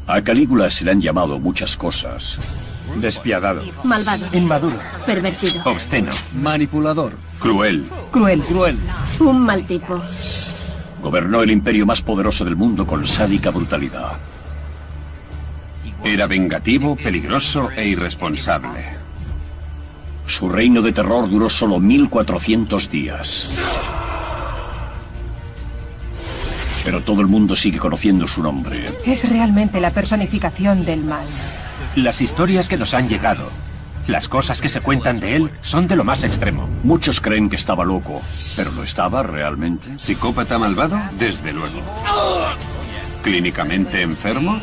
A Calígula se le han llamado muchas cosas. Despiadado. Malvado. Inmaduro. Pervertido. Obsceno. Manipulador. Cruel. Cruel. Cruel. Un mal tipo. Gobernó el imperio más poderoso del mundo con sádica brutalidad. Era vengativo, peligroso e irresponsable. Su reino de terror duró solo 1400 días. Pero todo el mundo sigue conociendo su nombre. Es realmente la personificación del mal. Las historias que nos han llegado, las cosas que se cuentan de él, son de lo más extremo. Muchos creen que estaba loco, pero ¿lo estaba realmente? ¿Psicópata malvado? Desde luego. ¿Clínicamente enfermo?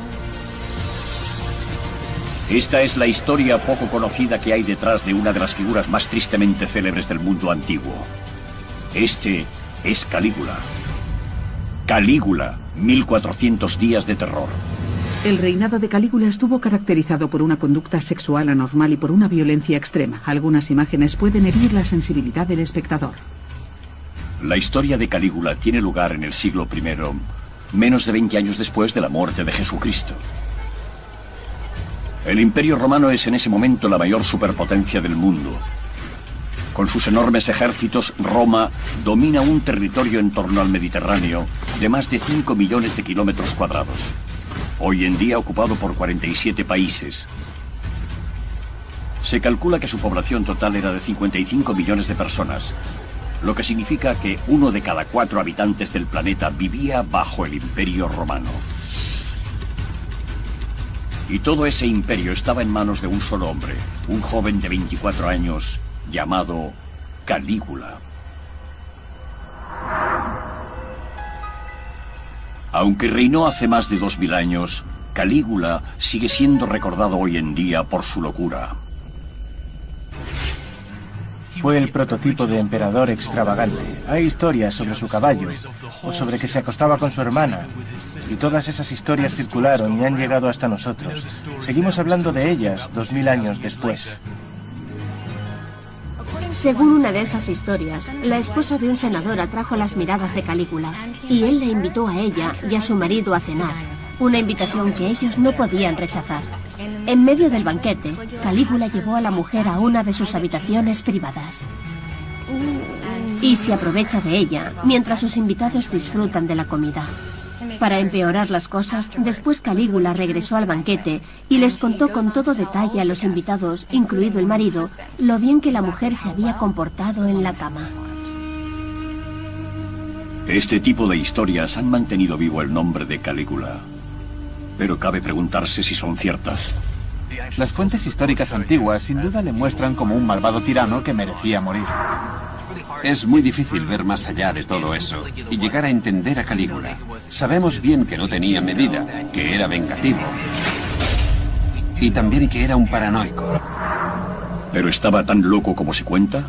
Esta es la historia poco conocida que hay detrás de una de las figuras más tristemente célebres del mundo antiguo. Este es Calígula. Calígula, 1400 días de terror. El reinado de Calígula estuvo caracterizado por una conducta sexual anormal y por una violencia extrema. Algunas imágenes pueden herir la sensibilidad del espectador. La historia de Calígula tiene lugar en el siglo I, menos de 20 años después de la muerte de Jesucristo. El Imperio Romano es en ese momento la mayor superpotencia del mundo. Con sus enormes ejércitos, Roma domina un territorio en torno al Mediterráneo de más de 5 millones de kilómetros cuadrados. Hoy en día ocupado por 47 países. Se calcula que su población total era de 55 millones de personas, lo que significa que 1 de cada 4 habitantes del planeta vivía bajo el Imperio Romano. Y todo ese imperio estaba en manos de un solo hombre, un joven de 24 años llamado Calígula. Aunque reinó hace más de 2000 años, Calígula sigue siendo recordado hoy en día por su locura. Fue el prototipo de emperador extravagante. Hay historias sobre su caballo, o sobre que se acostaba con su hermana. Y todas esas historias circularon y han llegado hasta nosotros. Seguimos hablando de ellas 2000 años después. Según una de esas historias, la esposa de un senador atrajo las miradas de Calígula y él la invitó a ella y a su marido a cenar, una invitación que ellos no podían rechazar. En medio del banquete, Calígula llevó a la mujer a una de sus habitaciones privadas y se aprovecha de ella mientras sus invitados disfrutan de la comida. Para empeorar las cosas, después Calígula regresó al banquete y les contó con todo detalle a los invitados, incluido el marido, lo bien que la mujer se había comportado en la cama. Este tipo de historias han mantenido vivo el nombre de Calígula. Pero cabe preguntarse si son ciertas. Las fuentes históricas antiguas sin duda le muestran como un malvado tirano que merecía morir. Es muy difícil ver más allá de todo eso y llegar a entender a Calígula. Sabemos bien que no tenía medida, que era vengativo y también que era un paranoico. ¿Pero estaba tan loco como se cuenta?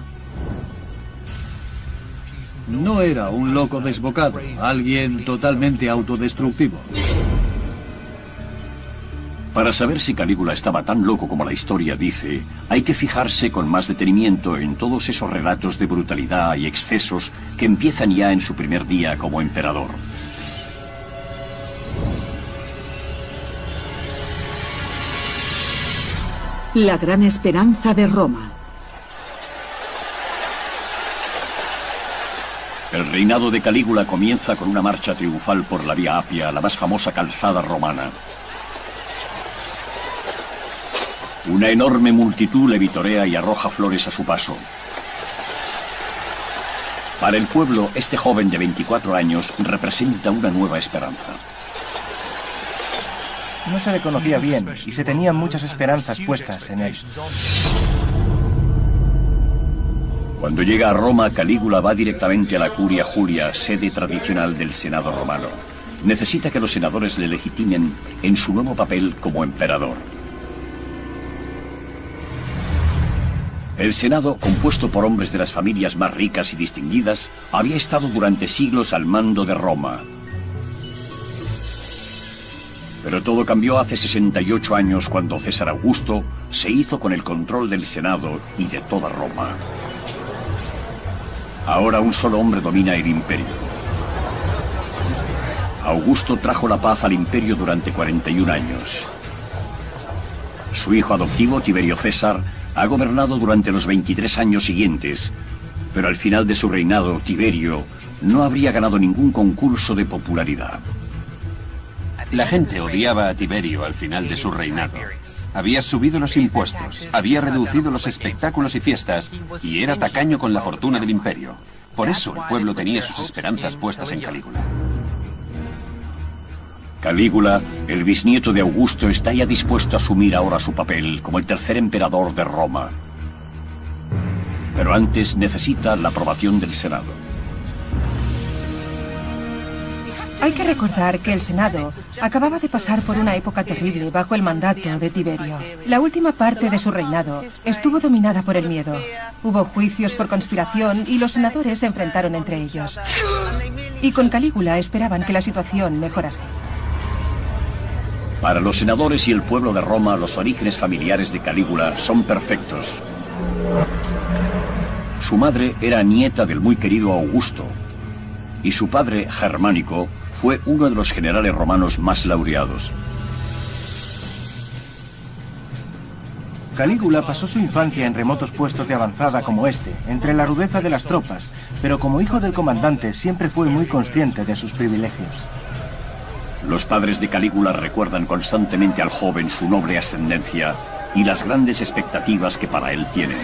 No era un loco desbocado, alguien totalmente autodestructivo. Para saber si Calígula estaba tan loco como la historia dice, hay que fijarse con más detenimiento en todos esos relatos de brutalidad y excesos que empiezan ya en su primer día como emperador. La gran esperanza de Roma. El reinado de Calígula comienza con una marcha triunfal por la Vía Apia, la más famosa calzada romana. Una enorme multitud le vitorea y arroja flores a su paso. Para el pueblo, este joven de 24 años representa una nueva esperanza. No se le conocía bien y se tenían muchas esperanzas puestas en él. Cuando llega a Roma, Calígula va directamente a la Curia Julia, sede tradicional del Senado romano. Necesita que los senadores le legitimen en su nuevo papel como emperador. El Senado, compuesto por hombres de las familias más ricas y distinguidas, había estado durante siglos al mando de Roma. Pero todo cambió hace 68 años cuando César Augusto se hizo con el control del Senado y de toda Roma. Ahora un solo hombre domina el imperio. Augusto trajo la paz al imperio durante 41 años. Su hijo adoptivo, Tiberio César, ha gobernado durante los 23 años siguientes, pero al final de su reinado, Tiberio no habría ganado ningún concurso de popularidad. La gente odiaba a Tiberio al final de su reinado. Había subido los impuestos, había reducido los espectáculos y fiestas, y era tacaño con la fortuna del imperio. Por eso el pueblo tenía sus esperanzas puestas en Calígula. Calígula, el bisnieto de Augusto, está ya dispuesto a asumir ahora su papel como el tercer emperador de Roma. Pero antes necesita la aprobación del Senado. Hay que recordar que el Senado acababa de pasar por una época terrible bajo el mandato de Tiberio. La última parte de su reinado estuvo dominada por el miedo. Hubo juicios por conspiración y los senadores se enfrentaron entre ellos. Y con Calígula esperaban que la situación mejorase. Para los senadores y el pueblo de Roma, los orígenes familiares de Calígula son perfectos. Su madre era nieta del muy querido Augusto, y su padre, Germánico, fue uno de los generales romanos más laureados. Calígula pasó su infancia en remotos puestos de avanzada como este, entre la rudeza de las tropas, pero como hijo del comandante siempre fue muy consciente de sus privilegios. Los padres de Calígula recuerdan constantemente al joven su noble ascendencia y las grandes expectativas que para él tienen.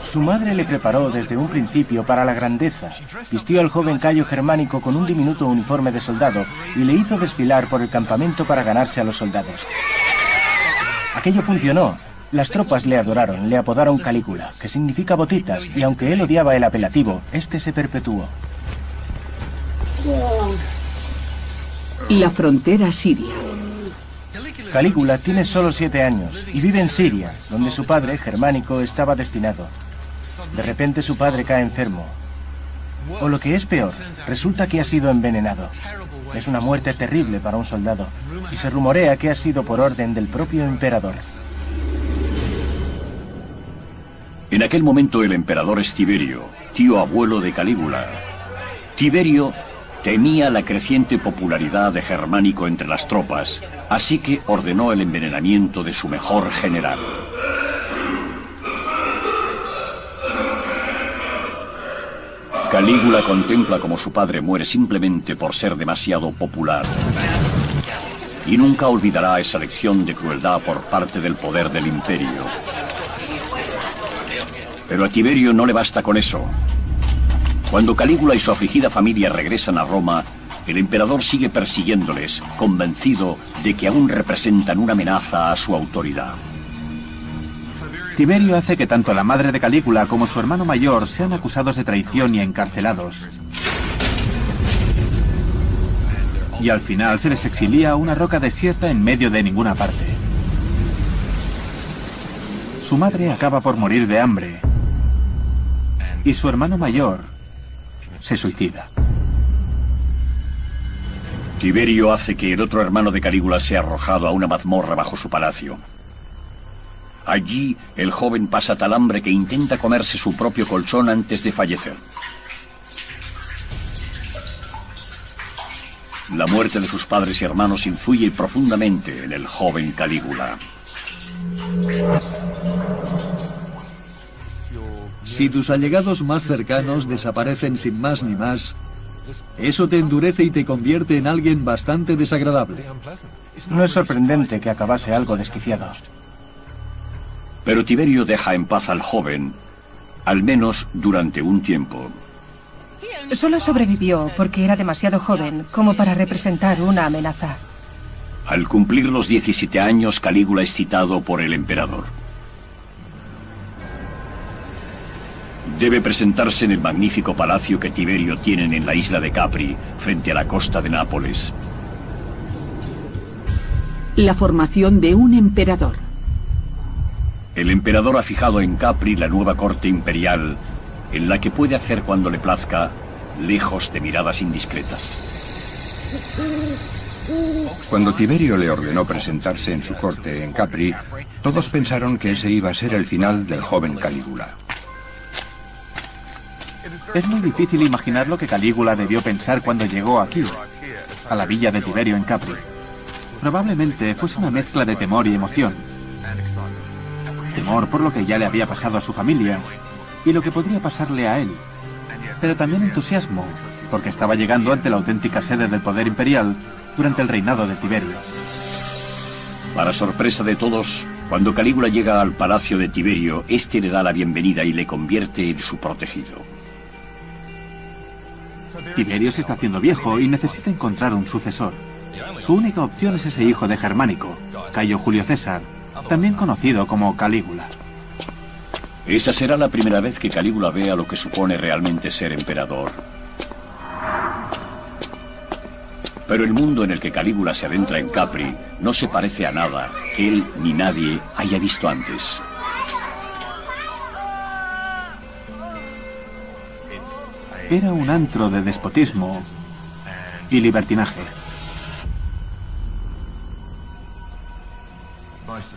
Su madre le preparó desde un principio para la grandeza. Vistió al joven Cayo Germánico con un diminuto uniforme de soldado y le hizo desfilar por el campamento para ganarse a los soldados. Aquello funcionó. Las tropas le adoraron, le apodaron Calígula, que significa botitas, y aunque él odiaba el apelativo, este se perpetuó. La frontera siria. Calígula tiene solo 7 años y vive en Siria, donde su padre, Germánico, estaba destinado. De repente su padre cae enfermo. O lo que es peor, resulta que ha sido envenenado. Es una muerte terrible para un soldado, y se rumorea que ha sido por orden del propio emperador. En aquel momento el emperador es Tiberio, tío abuelo de Calígula. Tiberio temía la creciente popularidad de Germánico entre las tropas, así que ordenó el envenenamiento de su mejor general. Calígula contempla como su padre muere simplemente por ser demasiado popular. Y nunca olvidará esa lección de crueldad por parte del poder del imperio. Pero a Tiberio no le basta con eso. Cuando Calígula y su afligida familia regresan a Roma, el emperador sigue persiguiéndoles, convencido de que aún representan una amenaza a su autoridad. Tiberio hace que tanto la madre de Calígula como su hermano mayor sean acusados de traición y encarcelados. Y al final se les exilia a una roca desierta en medio de ninguna parte. Su madre acaba por morir de hambre. Y su hermano mayor se suicida. Tiberio hace que el otro hermano de Calígula sea arrojado a una mazmorra bajo su palacio. Allí, el joven pasa tal hambre que intenta comerse su propio colchón antes de fallecer. La muerte de sus padres y hermanos influye profundamente en el joven Calígula. Si tus allegados más cercanos desaparecen sin más ni más, eso te endurece y te convierte en alguien bastante desagradable. No es sorprendente que acabase algo desquiciado. Pero Tiberio deja en paz al joven, al menos durante un tiempo. Solo sobrevivió porque era demasiado joven como para representar una amenaza. Al cumplir los 17 años, Calígula es citado por el emperador. Debe presentarse en el magnífico palacio que Tiberio tiene en la isla de Capri, frente a la costa de Nápoles. La formación de un emperador. El emperador ha fijado en Capri la nueva corte imperial, en la que puede hacer cuando le plazca, lejos de miradas indiscretas. Cuando Tiberio le ordenó presentarse en su corte en Capri, todos pensaron que ese iba a ser el final del joven Calígula. Es muy difícil imaginar lo que Calígula debió pensar cuando llegó aquí. a la villa de Tiberio en Capri. Probablemente fuese una mezcla de temor y emoción. Temor por lo que ya le había pasado a su familia y lo que podría pasarle a él. Pero también entusiasmo, porque estaba llegando ante la auténtica sede del poder imperial durante el reinado de Tiberio. Para sorpresa de todos, cuando Calígula llega al palacio de Tiberio, este le da la bienvenida y le convierte en su protegido. Tiberio se está haciendo viejo y necesita encontrar un sucesor. Su única opción es ese hijo de Germánico, Cayo Julio César, también conocido como Calígula. Esa será la primera vez que Calígula vea lo que supone realmente ser emperador. Pero el mundo en el que Calígula se adentra en Capri no se parece a nada que él ni nadie haya visto antes. Era un antro de despotismo y libertinaje.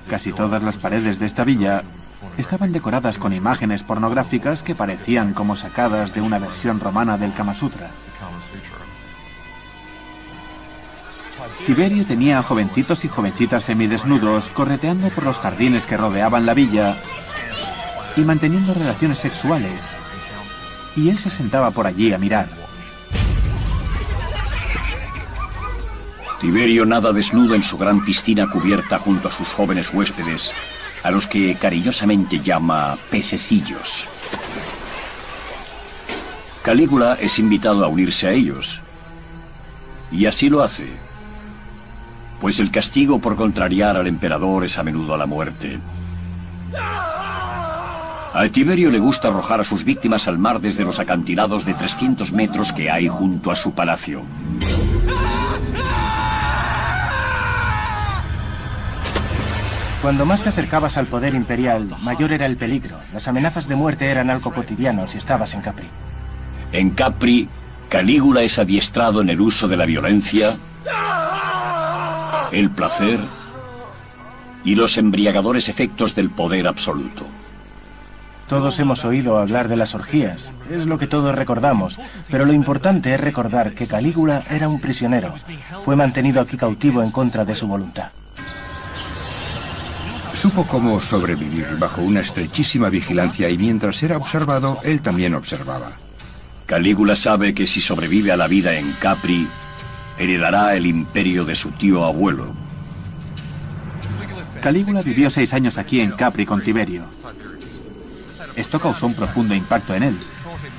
Casi todas las paredes de esta villa estaban decoradas con imágenes pornográficas que parecían como sacadas de una versión romana del Kama Sutra. Tiberio tenía a jovencitos y jovencitas semidesnudos correteando por los jardines que rodeaban la villa y manteniendo relaciones sexuales. Y él se sentaba por allí a mirar. Tiberio nada desnudo en su gran piscina cubierta junto a sus jóvenes huéspedes, a los que cariñosamente llama pececillos. Calígula es invitado a unirse a ellos. Y así lo hace, pues el castigo por contrariar al emperador es a menudo la muerte. A Tiberio le gusta arrojar a sus víctimas al mar desde los acantilados de 300 metros que hay junto a su palacio. Cuando más te acercabas al poder imperial, mayor era el peligro. Las amenazas de muerte eran algo cotidiano si estabas en Capri. En Capri, Calígula es adiestrado en el uso de la violencia, el placer y los embriagadores efectos del poder absoluto. Todos hemos oído hablar de las orgías, es lo que todos recordamos, pero lo importante es recordar que Calígula era un prisionero. Fue mantenido aquí cautivo en contra de su voluntad. Supo cómo sobrevivir bajo una estrechísima vigilancia y mientras era observado, él también observaba. Calígula sabe que si sobrevive a la vida en Capri, heredará el imperio de su tío abuelo. Calígula vivió 6 años aquí en Capri con Tiberio. Esto causó un profundo impacto en él.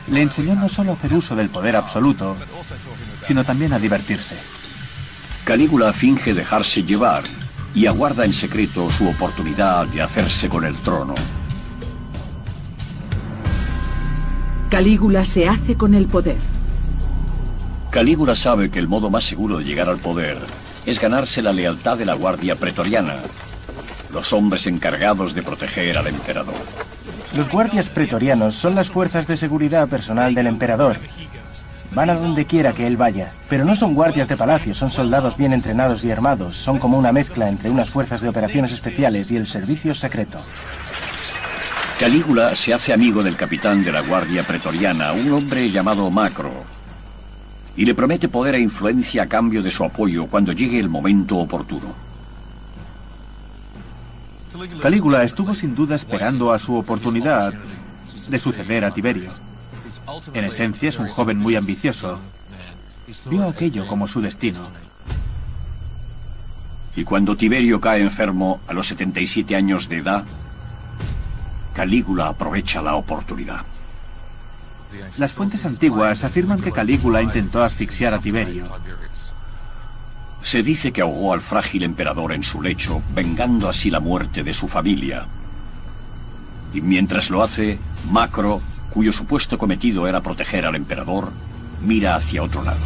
Le enseñó no solo a hacer uso del poder absoluto, sino también a divertirse. Calígula finge dejarse llevar y aguarda en secreto su oportunidad de hacerse con el trono. Calígula se hace con el poder. Calígula sabe que el modo más seguro de llegar al poder es ganarse la lealtad de la Guardia Pretoriana, los hombres encargados de proteger al emperador. Los guardias pretorianos son las fuerzas de seguridad personal del emperador. Van a donde quiera que él vaya, pero no son guardias de palacio, son soldados bien entrenados y armados. Son como una mezcla entre unas fuerzas de operaciones especiales y el servicio secreto. Calígula se hace amigo del capitán de la Guardia Pretoriana, un hombre llamado Macro, y le promete poder e influencia a cambio de su apoyo cuando llegue el momento oportuno. Calígula estuvo sin duda esperando a su oportunidad de suceder a Tiberio. En esencia es un joven muy ambicioso. Vio aquello como su destino. Y cuando Tiberio cae enfermo a los 77 años de edad, Calígula aprovecha la oportunidad. Las fuentes antiguas afirman que Calígula intentó asfixiar a Tiberio. Se dice que ahogó al frágil emperador en su lecho, vengando así la muerte de su familia. Y mientras lo hace, Macro, cuyo supuesto cometido era proteger al emperador, mira hacia otro lado.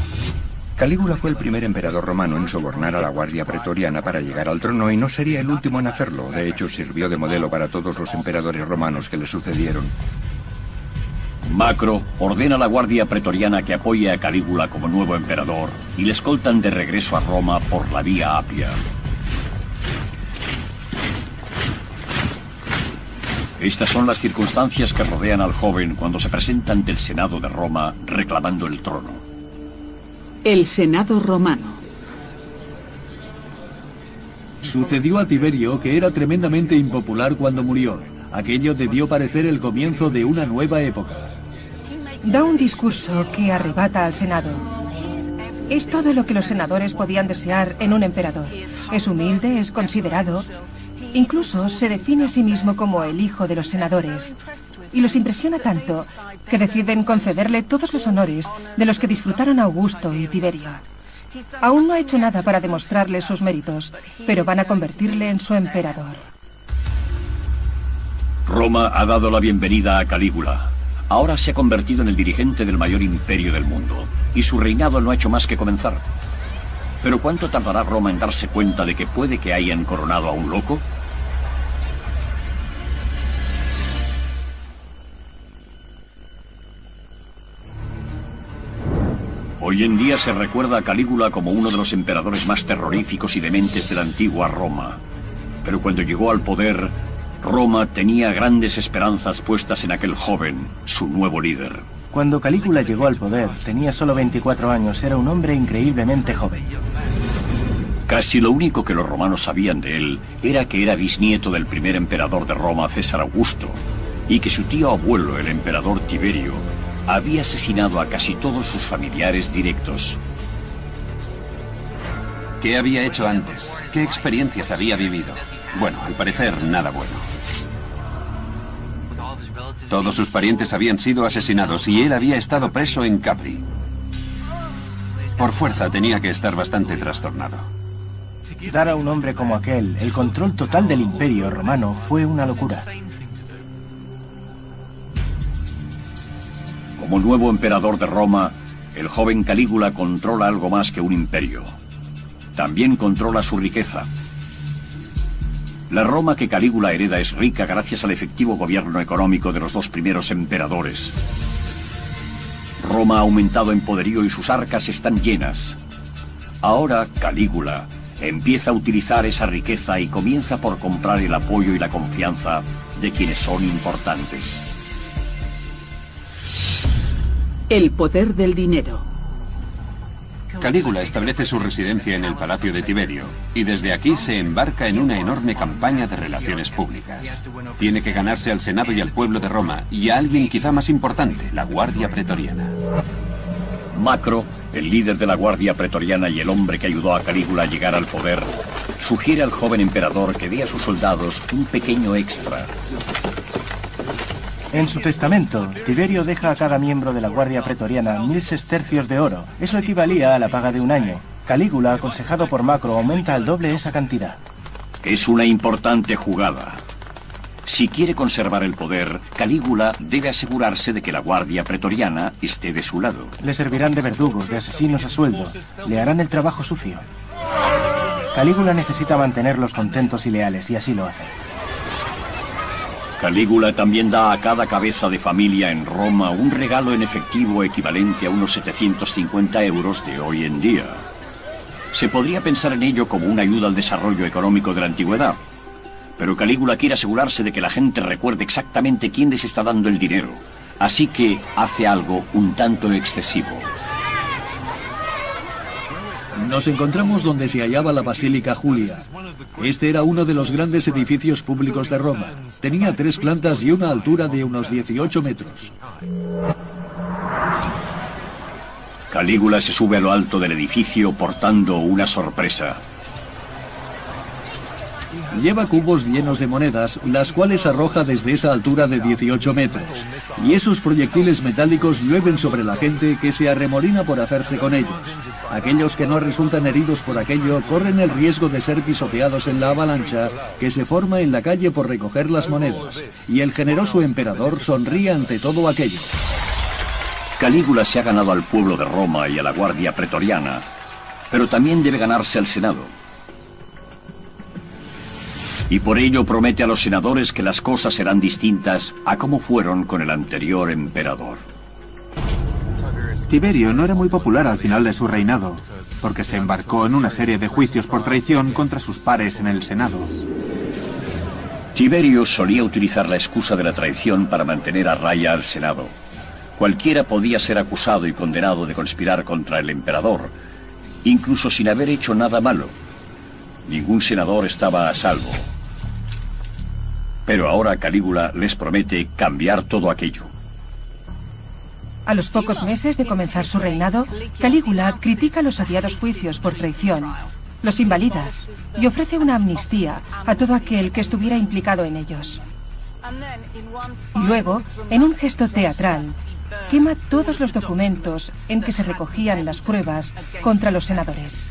Calígula fue el primer emperador romano en sobornar a la Guardia Pretoriana para llegar al trono y no sería el último en hacerlo. De hecho, sirvió de modelo para todos los emperadores romanos que le sucedieron. Macro ordena a la Guardia Pretoriana que apoye a Calígula como nuevo emperador y le escoltan de regreso a Roma por la vía Apia. Estas son las circunstancias que rodean al joven cuando se presenta ante el Senado de Roma reclamando el trono. El Senado romano. Sucedió a Tiberio que era tremendamente impopular cuando murió. Aquello debió parecer el comienzo de una nueva época. Da un discurso que arrebata al Senado. Es todo lo que los senadores podían desear en un emperador. Es humilde, es considerado. Incluso se define a sí mismo como el hijo de los senadores. Y los impresiona tanto que deciden concederle todos los honores de los que disfrutaron Augusto y Tiberio. Aún no ha hecho nada para demostrarle sus méritos, pero van a convertirle en su emperador. Roma ha dado la bienvenida a Calígula. Ahora se ha convertido en el dirigente del mayor imperio del mundo, y su reinado no ha hecho más que comenzar. ¿Pero cuánto tardará Roma en darse cuenta de que puede que hayan coronado a un loco? Hoy en día se recuerda a Calígula como uno de los emperadores más terroríficos y dementes de la antigua Roma. Pero cuando llegó al poder, Roma tenía grandes esperanzas puestas en aquel joven, su nuevo líder. Cuando Calígula llegó al poder, tenía solo 24 años, era un hombre increíblemente joven. Casi lo único que los romanos sabían de él era que era bisnieto del primer emperador de Roma, César Augusto, y que su tío abuelo, el emperador Tiberio, había asesinado a casi todos sus familiares directos. ¿Qué había hecho antes? ¿Qué experiencias había vivido? Bueno, al parecer, nada bueno. Todos sus parientes habían sido asesinados y él había estado preso en Capri. Por fuerza tenía que estar bastante trastornado. Dar a un hombre como aquel el control total del imperio romano fue una locura. Como nuevo emperador de Roma, el joven Calígula controla algo más que un imperio. También controla su riqueza. La Roma que Calígula hereda es rica gracias al efectivo gobierno económico de los dos primeros emperadores. Roma ha aumentado en poderío y sus arcas están llenas. Ahora Calígula empieza a utilizar esa riqueza y comienza por comprar el apoyo y la confianza de quienes son importantes. El poder del dinero. Calígula establece su residencia en el Palacio de Tiberio y desde aquí se embarca en una enorme campaña de relaciones públicas. Tiene que ganarse al Senado y al pueblo de Roma y a alguien quizá más importante, la Guardia Pretoriana. Macro, el líder de la Guardia Pretoriana y el hombre que ayudó a Calígula a llegar al poder, sugiere al joven emperador que dé a sus soldados un pequeño extra. En su testamento, Tiberio deja a cada miembro de la Guardia Pretoriana 1000 sestercios de oro. Eso equivalía a la paga de un año. Calígula, aconsejado por Macro, aumenta al doble esa cantidad. Es una importante jugada. Si quiere conservar el poder, Calígula debe asegurarse de que la Guardia Pretoriana esté de su lado. Le servirán de verdugos, de asesinos a sueldo. Le harán el trabajo sucio. Calígula necesita mantenerlos contentos y leales, y así lo hace. Calígula también da a cada cabeza de familia en Roma un regalo en efectivo equivalente a unos 750 euros de hoy en día. Se podría pensar en ello como una ayuda al desarrollo económico de la antigüedad, pero Calígula quiere asegurarse de que la gente recuerde exactamente quién les está dando el dinero, así que hace algo un tanto excesivo. Nos encontramos donde se hallaba la Basílica Julia. Este era uno de los grandes edificios públicos de Roma. Tenía 3 plantas y una altura de unos 18 metros. Calígula se sube a lo alto del edificio portando una sorpresa. Lleva cubos llenos de monedas, las cuales arroja desde esa altura de 18 metros. Y esos proyectiles metálicos llueven sobre la gente que se arremolina por hacerse con ellos. Aquellos que no resultan heridos por aquello corren el riesgo de ser pisoteados en la avalancha que se forma en la calle por recoger las monedas. Y el generoso emperador sonríe ante todo aquello. Calígula se ha ganado al pueblo de Roma y a la Guardia Pretoriana, pero también debe ganarse al Senado. Y por ello promete a los senadores que las cosas serán distintas a como fueron con el anterior emperador. Tiberio no era muy popular al final de su reinado, porque se embarcó en una serie de juicios por traición contra sus pares en el Senado. Tiberio solía utilizar la excusa de la traición para mantener a raya al Senado. Cualquiera podía ser acusado y condenado de conspirar contra el emperador, incluso sin haber hecho nada malo. Ningún senador estaba a salvo. Pero ahora Calígula les promete cambiar todo aquello. A los pocos meses de comenzar su reinado, Calígula critica los odiados juicios por traición, los invalida y ofrece una amnistía a todo aquel que estuviera implicado en ellos. Y luego, en un gesto teatral, quema todos los documentos en que se recogían las pruebas contra los senadores.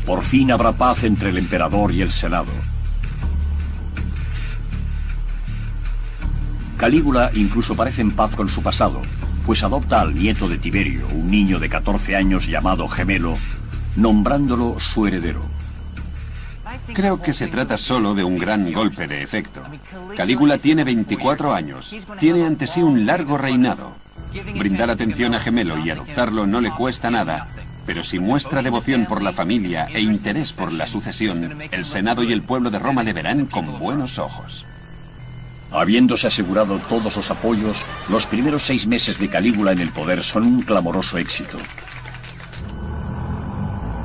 Por fin habrá paz entre el emperador y el Senado. Calígula incluso parece en paz con su pasado, pues adopta al nieto de Tiberio, un niño de 14 años llamado Gemelo, nombrándolo su heredero. Creo que se trata solo de un gran golpe de efecto. Calígula tiene 24 años. Tiene ante sí un largo reinado. Brindar atención a Gemelo y adoptarlo no le cuesta nada, pero si muestra devoción por la familia e interés por la sucesión, el Senado y el pueblo de Roma le verán con buenos ojos. Habiéndose asegurado todos los apoyos, los primeros 6 meses de Calígula en el poder son un clamoroso éxito.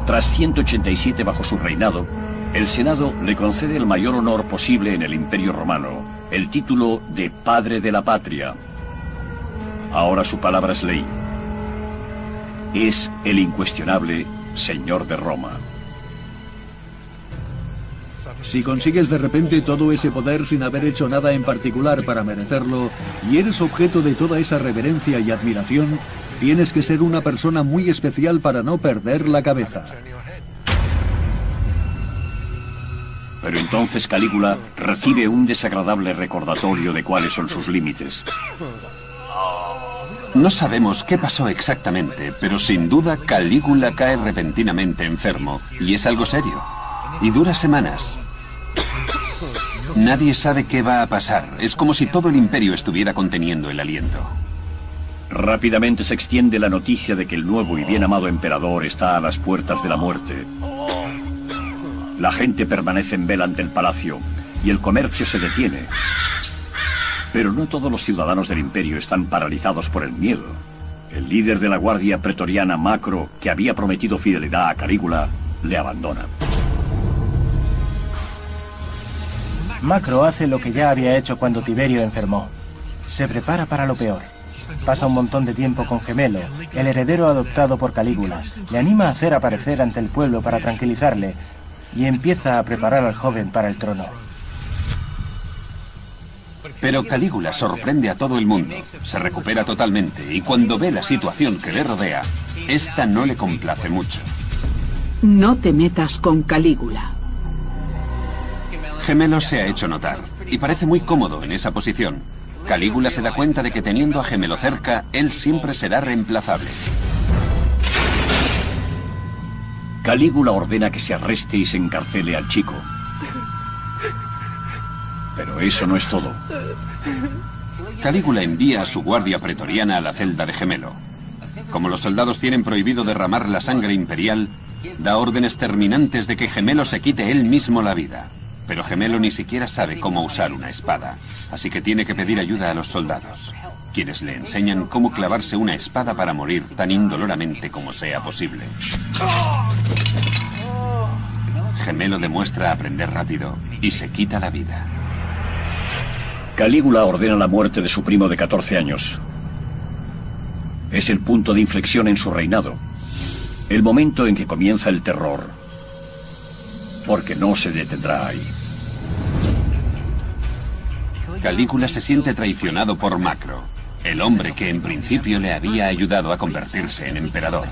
Tras 187 bajo su reinado, el Senado le concede el mayor honor posible en el Imperio Romano, el título de Padre de la Patria. Ahora su palabra es ley. Es el incuestionable Señor de Roma. Si consigues de repente todo ese poder sin haber hecho nada en particular para merecerlo, y eres objeto de toda esa reverencia y admiración, tienes que ser una persona muy especial para no perder la cabeza. Pero entonces Calígula recibe un desagradable recordatorio de cuáles son sus límites. No sabemos qué pasó exactamente, pero sin duda Calígula cae repentinamente enfermo, y es algo serio. Y dura semanas. Nadie sabe qué va a pasar. Es como si todo el imperio estuviera conteniendo el aliento. Rápidamente se extiende la noticia de que el nuevo y bien amado emperador está a las puertas de la muerte. La gente permanece en vela ante el palacio y el comercio se detiene. Pero no todos los ciudadanos del imperio están paralizados por el miedo. El líder de la guardia pretoriana, Macro, que había prometido fidelidad a Calígula, le abandona. Macro hace lo que ya había hecho cuando Tiberio enfermó. Se prepara para lo peor. Pasa un montón de tiempo con Gemelo, el heredero adoptado por Calígula. Le anima a hacer aparecer ante el pueblo para tranquilizarle y empieza a preparar al joven para el trono. Pero Calígula sorprende a todo el mundo, se recupera totalmente y cuando ve la situación que le rodea, esta no le complace mucho. No te metas con Calígula. Gemelo se ha hecho notar y parece muy cómodo en esa posición. Calígula se da cuenta de que teniendo a Gemelo cerca, él siempre será reemplazable. Calígula ordena que se arreste y se encarcele al chico. Pero eso no es todo. Calígula envía a su guardia pretoriana a la celda de Gemelo. Como los soldados tienen prohibido derramar la sangre imperial, da órdenes terminantes de que Gemelo se quite él mismo la vida. Pero Gemelo ni siquiera sabe cómo usar una espada, así que tiene que pedir ayuda a los soldados, quienes le enseñan cómo clavarse una espada para morir tan indoloramente como sea posible. Gemelo demuestra aprender rápido y se quita la vida. Calígula ordena la muerte de su primo de 14 años. Es el punto de inflexión en su reinado, el momento en que comienza el terror, porque no se detendrá ahí. Calígula se siente traicionado por Macro, el hombre que en principio le había ayudado a convertirse en emperador.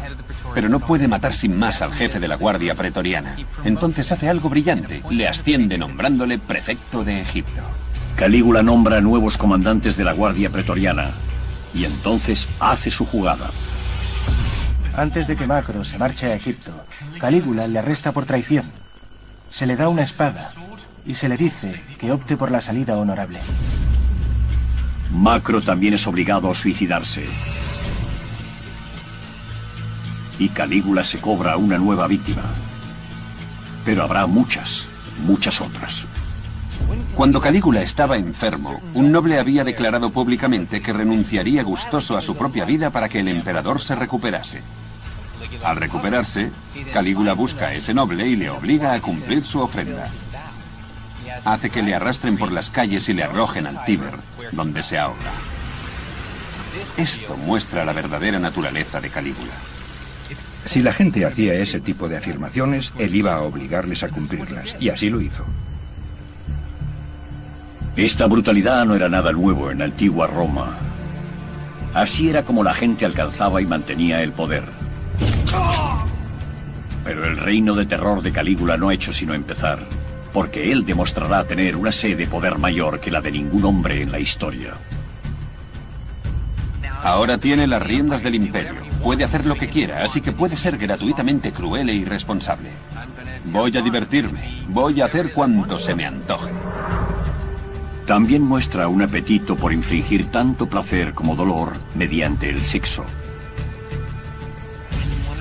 Pero no puede matar sin más al jefe de la guardia pretoriana. Entonces hace algo brillante, le asciende nombrándole prefecto de Egipto. Calígula nombra nuevos comandantes de la guardia pretoriana y entonces hace su jugada. Antes de que Macro se marche a Egipto, Calígula le arresta por traición. Se le da una espada y se le dice que opte por la salida honorable. Macro también es obligado a suicidarse. Y Calígula se cobra una nueva víctima. Pero habrá muchas, muchas otras. Cuando Calígula estaba enfermo, un noble había declarado públicamente que renunciaría gustoso a su propia vida para que el emperador se recuperase. Al recuperarse, Calígula busca a ese noble y le obliga a cumplir su ofrenda. Hace que le arrastren por las calles y le arrojen al Tíber, donde se ahoga. Esto muestra la verdadera naturaleza de Calígula. Si la gente hacía ese tipo de afirmaciones, él iba a obligarles a cumplirlas, y así lo hizo. Esta brutalidad no era nada nuevo en la antigua Roma. Así era como la gente alcanzaba y mantenía el poder. Pero el reino de terror de Calígula no ha hecho sino empezar, porque él demostrará tener una sed de poder mayor que la de ningún hombre en la historia. Ahora tiene las riendas del imperio. Puede hacer lo que quiera, así que puede ser gratuitamente cruel e irresponsable. Voy a divertirme. Voy a hacer cuanto se me antoje. También muestra un apetito por infligir tanto placer como dolor mediante el sexo.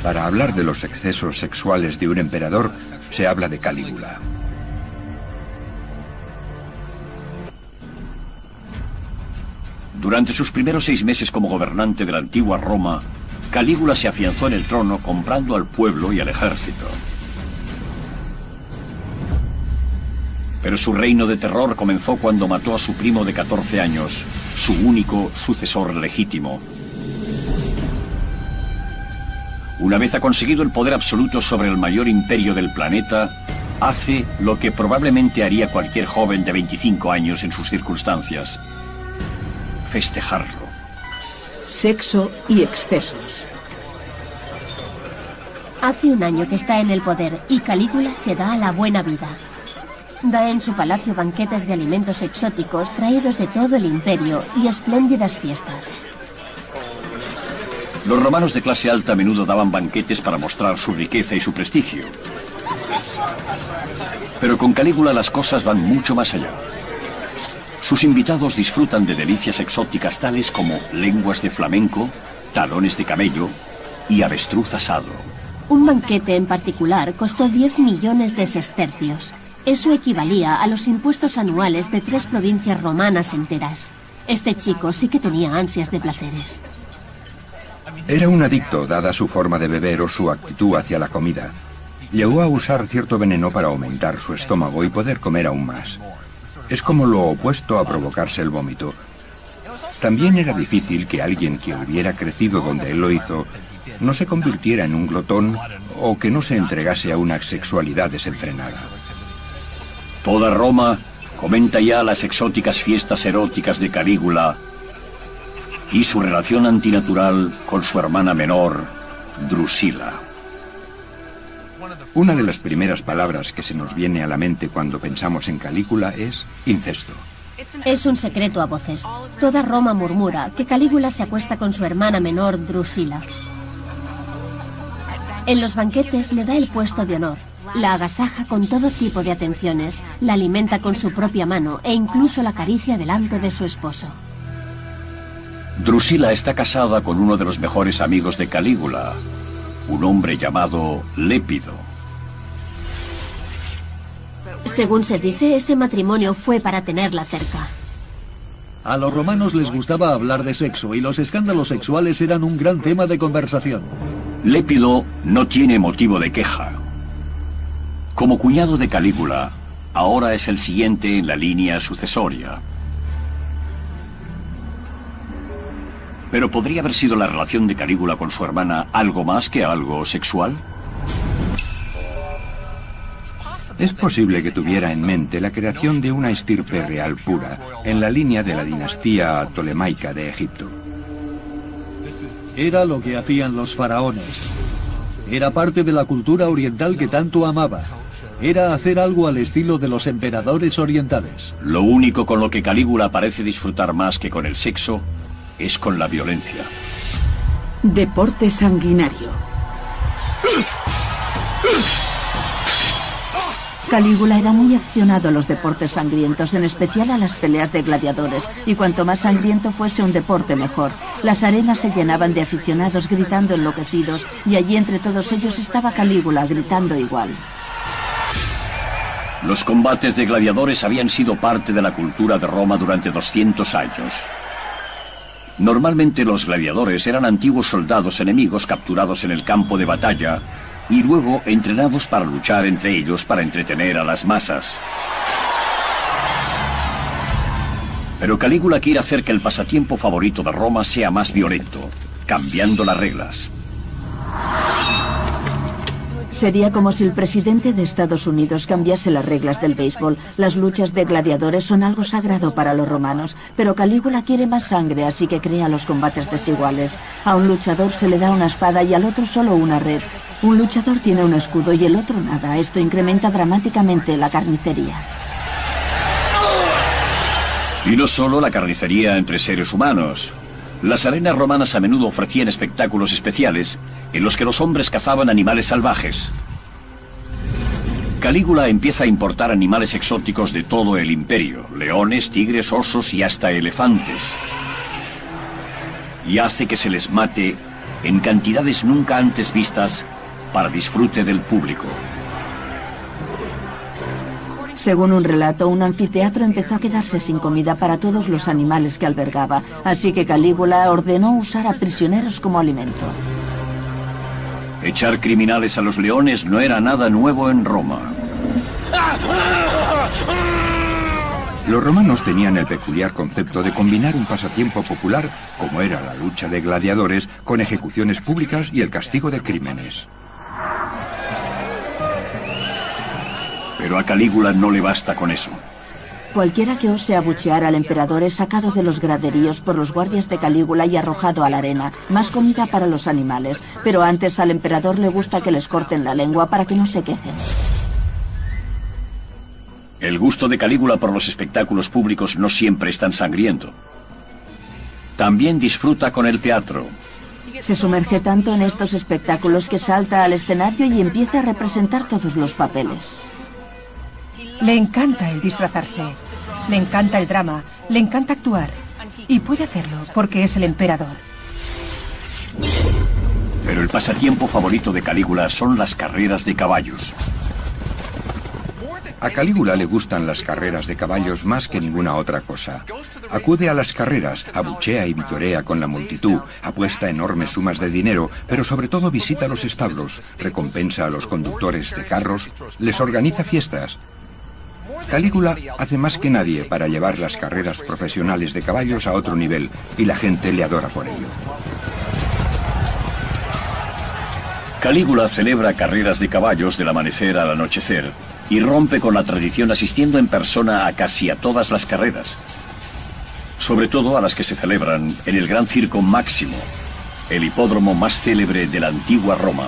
Para hablar de los excesos sexuales de un emperador, se habla de Calígula. Durante sus primeros 6 meses como gobernante de la antigua Roma, Calígula se afianzó en el trono comprando al pueblo y al ejército. Pero su reino de terror comenzó cuando mató a su primo de 14 años, su único sucesor legítimo. Una vez ha conseguido el poder absoluto sobre el mayor imperio del planeta, hace lo que probablemente haría cualquier joven de 25 años en sus circunstancias: festejarlo. Sexo y excesos. Hace un año que está en el poder y Calígula se da a la buena vida. Da en su palacio banquetes de alimentos exóticos traídos de todo el imperio y espléndidas fiestas. Los romanos de clase alta a menudo daban banquetes para mostrar su riqueza y su prestigio. Pero con Calígula las cosas van mucho más allá. Sus invitados disfrutan de delicias exóticas tales como lenguas de flamenco, talones de camello y avestruz asado. Un banquete en particular costó 10 millones de sestercios. Eso equivalía a los impuestos anuales de 3 provincias romanas enteras. Este chico sí que tenía ansias de placeres. Era un adicto, dada su forma de beber o su actitud hacia la comida. Llegó a usar cierto veneno para aumentar su estómago y poder comer aún más. Es como lo opuesto a provocarse el vómito. También era difícil que alguien que hubiera crecido donde él lo hizo no se convirtiera en un glotón o que no se entregase a una sexualidad desenfrenada. Toda Roma comenta ya las exóticas fiestas eróticas de Calígula y su relación antinatural con su hermana menor, Drusila. Una de las primeras palabras que se nos viene a la mente cuando pensamos en Calígula es incesto. Es un secreto a voces. Toda Roma murmura que Calígula se acuesta con su hermana menor, Drusila. En los banquetes le da el puesto de honor. La agasaja con todo tipo de atenciones, la alimenta con su propia mano e incluso la acaricia delante de su esposo. Drusila está casada con uno de los mejores amigos de Calígula, un hombre llamado Lépido. Según se dice, ese matrimonio fue para tenerla cerca. A los romanos les gustaba hablar de sexo y los escándalos sexuales eran un gran tema de conversación. Lépido no tiene motivo de queja. Como cuñado de Calígula, ahora es el siguiente en la línea sucesoria. ¿Pero podría haber sido la relación de Calígula con su hermana algo más que algo sexual? Es posible que tuviera en mente la creación de una estirpe real pura, en la línea de la dinastía tolemaica de Egipto. Era lo que hacían los faraones. Era parte de la cultura oriental que tanto amaba. Era hacer algo al estilo de los emperadores orientales. Lo único con lo que Calígula parece disfrutar más que con el sexo es con la violencia. Deporte sanguinario. Calígula era muy aficionado a los deportes sangrientos, en especial a las peleas de gladiadores, y cuanto más sangriento fuese un deporte mejor. Las arenas se llenaban de aficionados gritando enloquecidos, y allí entre todos ellos estaba Calígula gritando igual. Los combates de gladiadores habían sido parte de la cultura de Roma durante 200 años. Normalmente los gladiadores eran antiguos soldados enemigos capturados en el campo de batalla y luego entrenados para luchar entre ellos para entretener a las masas. Pero Calígula quiere hacer que el pasatiempo favorito de Roma sea más violento, cambiando las reglas. Sería como si el presidente de Estados Unidos cambiase las reglas del béisbol. Las luchas de gladiadores son algo sagrado para los romanos, pero Calígula quiere más sangre, así que crea los combates desiguales. A un luchador se le da una espada y al otro solo una red. Un luchador tiene un escudo y el otro nada. Esto incrementa dramáticamente la carnicería. Y no solo la carnicería entre seres humanos. Las arenas romanas a menudo ofrecían espectáculos especiales en los que los hombres cazaban animales salvajes. Calígula empieza a importar animales exóticos de todo el imperio, leones, tigres, osos y hasta elefantes. Y hace que se les mate en cantidades nunca antes vistas para disfrute del público. Según un relato, un anfiteatro empezó a quedarse sin comida para todos los animales que albergaba, así que Calígula ordenó usar a prisioneros como alimento. Echar criminales a los leones no era nada nuevo en Roma. Los romanos tenían el peculiar concepto de combinar un pasatiempo popular, como era la lucha de gladiadores, con ejecuciones públicas y el castigo de crímenes. Pero a Calígula no le basta con eso. Cualquiera que ose abuchear al emperador es sacado de los graderíos por los guardias de Calígula y arrojado a la arena. Más comida para los animales, pero antes al emperador le gusta que les corten la lengua para que no se quejen. El gusto de Calígula por los espectáculos públicos no siempre es tan sangriento. También disfruta con el teatro. Se sumerge tanto en estos espectáculos que salta al escenario y empieza a representar todos los papeles. Le encanta el disfrazarse, le encanta el drama, le encanta actuar. Y puede hacerlo porque es el emperador. Pero el pasatiempo favorito de Calígula son las carreras de caballos. A Calígula le gustan las carreras de caballos más que ninguna otra cosa. Acude a las carreras, abuchea y vitorea con la multitud, apuesta enormes sumas de dinero, pero sobre todo visita los establos, recompensa a los conductores de carros, les organiza fiestas. Calígula hace más que nadie para llevar las carreras profesionales de caballos a otro nivel, y la gente le adora por ello. Calígula celebra carreras de caballos del amanecer al anochecer y rompe con la tradición asistiendo en persona a casi a todas las carreras, sobre todo a las que se celebran en el Gran Circo Máximo, el hipódromo más célebre de la antigua Roma.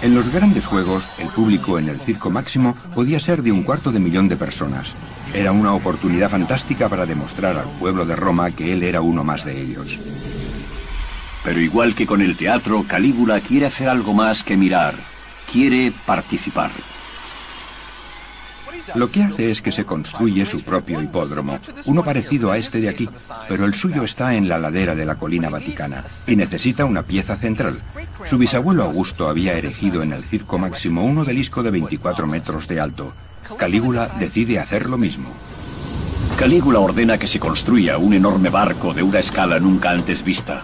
En los grandes juegos, el público en el Circo Máximo podía ser de 250.000 de personas. Era una oportunidad fantástica para demostrar al pueblo de Roma que él era uno más de ellos. Pero igual que con el teatro, Calígula quiere hacer algo más que mirar. Quiere participar. Lo que hace es que se construye su propio hipódromo, uno parecido a este de aquí, pero el suyo está en la ladera de la colina vaticana y necesita una pieza central. Su bisabuelo Augusto había erigido en el Circo Máximo un obelisco de 24 metros de alto. Calígula decide hacer lo mismo. Calígula ordena que se construya un enorme barco de una escala nunca antes vista.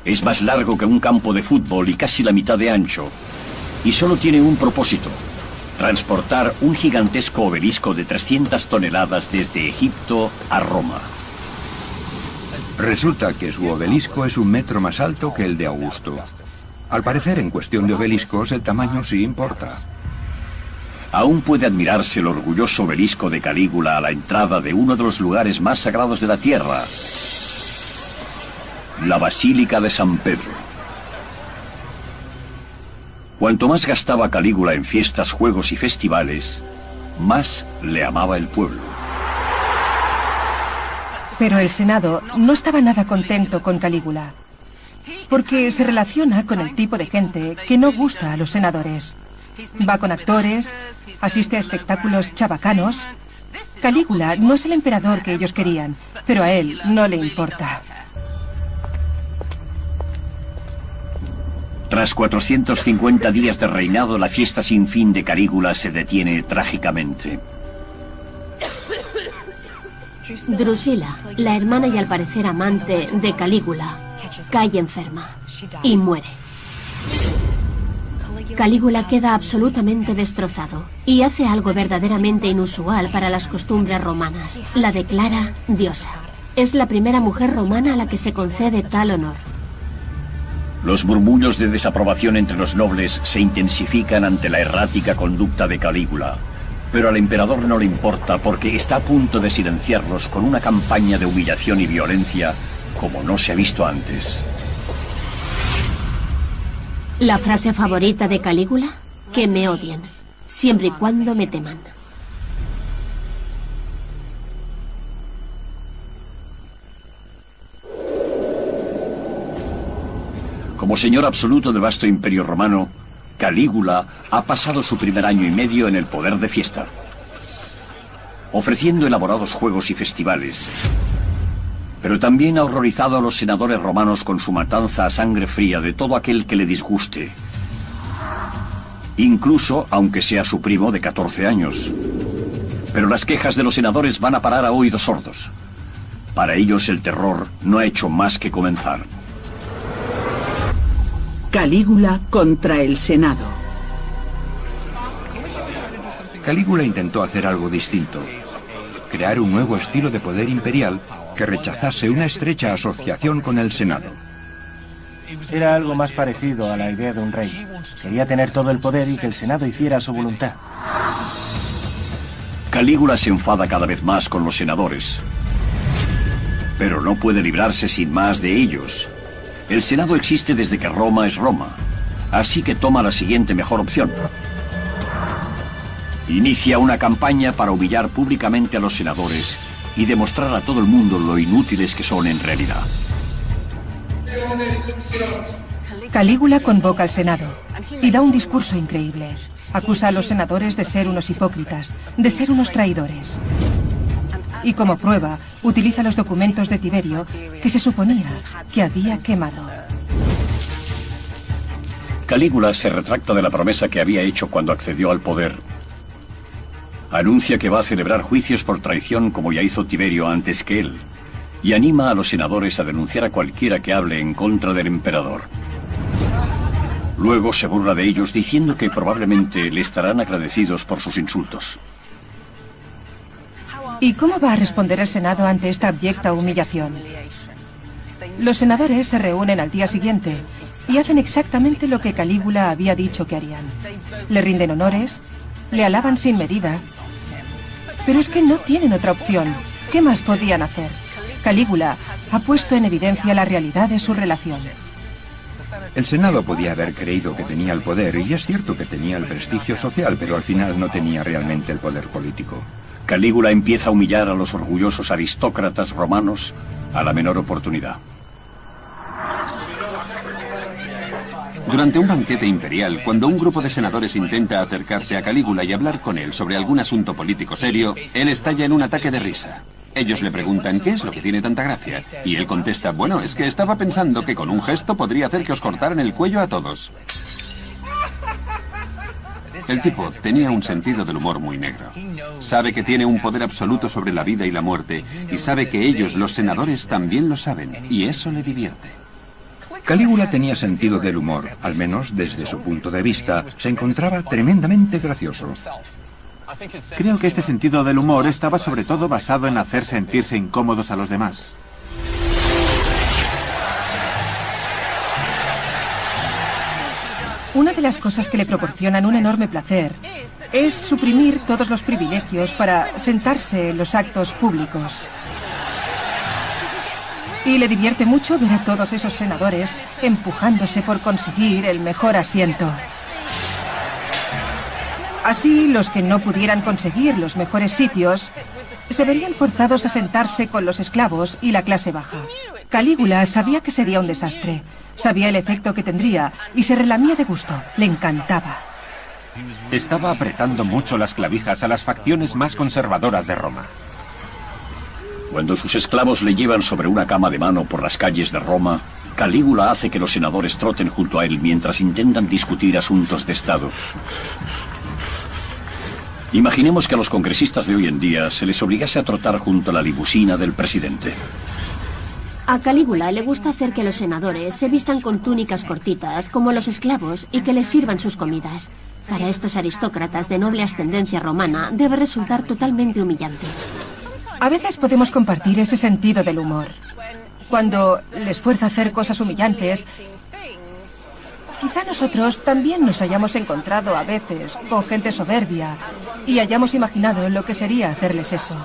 Es más largo que un campo de fútbol y casi la mitad de ancho, y solo tiene un propósito: transportar un gigantesco obelisco de 300 toneladas desde Egipto a Roma. Resulta que su obelisco es 1 metro más alto que el de Augusto. Al parecer, en cuestión de obeliscos, el tamaño sí importa. Aún puede admirarse el orgulloso obelisco de Calígula a la entrada de uno de los lugares más sagrados de la tierra, la Basílica de San Pedro. Cuanto más gastaba Calígula en fiestas, juegos y festivales, más le amaba el pueblo. Pero el Senado no estaba nada contento con Calígula, porque se relaciona con el tipo de gente que no gusta a los senadores. Va con actores, asiste a espectáculos chabacanos. Calígula no es el emperador que ellos querían, pero a él no le importa. Tras 450 días de reinado, la fiesta sin fin de Calígula se detiene trágicamente. Drusila, la hermana y al parecer amante de Calígula, cae enferma y muere. Calígula queda absolutamente destrozado y hace algo verdaderamente inusual para las costumbres romanas. La declara diosa. Es la primera mujer romana a la que se concede tal honor. Los murmullos de desaprobación entre los nobles se intensifican ante la errática conducta de Calígula. Pero al emperador no le importa porque está a punto de silenciarlos con una campaña de humillación y violencia como no se ha visto antes. ¿La frase favorita de Calígula? Que me odien, siempre y cuando me teman. Como señor absoluto del vasto imperio romano, Calígula ha pasado su primer año y medio en el poder de fiesta, ofreciendo elaborados juegos y festivales. Pero también ha horrorizado a los senadores romanos con su matanza a sangre fría de todo aquel que le disguste. Incluso aunque sea su primo de 14 años. Pero las quejas de los senadores van a parar a oídos sordos. Para ellos el terror no ha hecho más que comenzar. Calígula contra el Senado. Calígula intentó hacer algo distinto. Crear un nuevo estilo de poder imperial que rechazase una estrecha asociación con el Senado. Era algo más parecido a la idea de un rey. Quería tener todo el poder y que el Senado hiciera su voluntad. Calígula se enfada cada vez más con los senadores. Pero no puede librarse sin más de ellos. El Senado existe desde que Roma es Roma. Así que toma la siguiente mejor opción. Inicia una campaña para humillar públicamente a los senadores y demostrar a todo el mundo lo inútiles que son en realidad. Calígula convoca al Senado y da un discurso increíble. Acusa a los senadores de ser unos hipócritas, de ser unos traidores. Y como prueba, utiliza los documentos de Tiberio que se suponía que había quemado. Calígula se retracta de la promesa que había hecho cuando accedió al poder. Anuncia que va a celebrar juicios por traición como ya hizo Tiberio antes que él, y anima a los senadores a denunciar a cualquiera que hable en contra del emperador. Luego se burla de ellos diciendo que probablemente le estarán agradecidos por sus insultos. ¿Y cómo va a responder el Senado ante esta abyecta humillación? Los senadores se reúnen al día siguiente y hacen exactamente lo que Calígula había dicho que harían. Le rinden honores, le alaban sin medida. Pero es que no tienen otra opción. ¿Qué más podían hacer? Calígula ha puesto en evidencia la realidad de su relación. El Senado podía haber creído que tenía el poder, y es cierto que tenía el prestigio social, pero al final no tenía realmente el poder político. Calígula empieza a humillar a los orgullosos aristócratas romanos a la menor oportunidad. Durante un banquete imperial, cuando un grupo de senadores intenta acercarse a Calígula y hablar con él sobre algún asunto político serio, él estalla en un ataque de risa. Ellos le preguntan qué es lo que tiene tanta gracia, y él contesta, bueno, es que estaba pensando que con un gesto podría hacer que os cortaran el cuello a todos. El tipo tenía un sentido del humor muy negro. Sabe que tiene un poder absoluto sobre la vida y la muerte, y sabe que ellos, los senadores, también lo saben, y eso le divierte. Calígula tenía sentido del humor, al menos desde su punto de vista, se encontraba tremendamente gracioso. Creo que este sentido del humor estaba sobre todo basado en hacer sentirse incómodos a los demás. Una de las cosas que le proporcionan un enorme placer es suprimir todos los privilegios para sentarse en los actos públicos. Y le divierte mucho ver a todos esos senadores empujándose por conseguir el mejor asiento. Así, los que no pudieran conseguir los mejores sitios se verían forzados a sentarse con los esclavos y la clase baja. Calígula sabía que sería un desastre, sabía el efecto que tendría y se relamía de gusto. Le encantaba. Estaba apretando mucho las clavijas a las facciones más conservadoras de Roma. Cuando sus esclavos le llevan sobre una cama de mano por las calles de Roma, Calígula hace que los senadores troten junto a él mientras intentan discutir asuntos de Estado. Imaginemos que a los congresistas de hoy en día se les obligase a trotar junto a la limusina del presidente. A Calígula le gusta hacer que los senadores se vistan con túnicas cortitas, como los esclavos, y que les sirvan sus comidas. Para estos aristócratas de noble ascendencia romana, debe resultar totalmente humillante. A veces podemos compartir ese sentido del humor. Cuando les fuerza a hacer cosas humillantes, quizá nosotros también nos hayamos encontrado a veces con gente soberbia y hayamos imaginado lo que sería hacerles eso.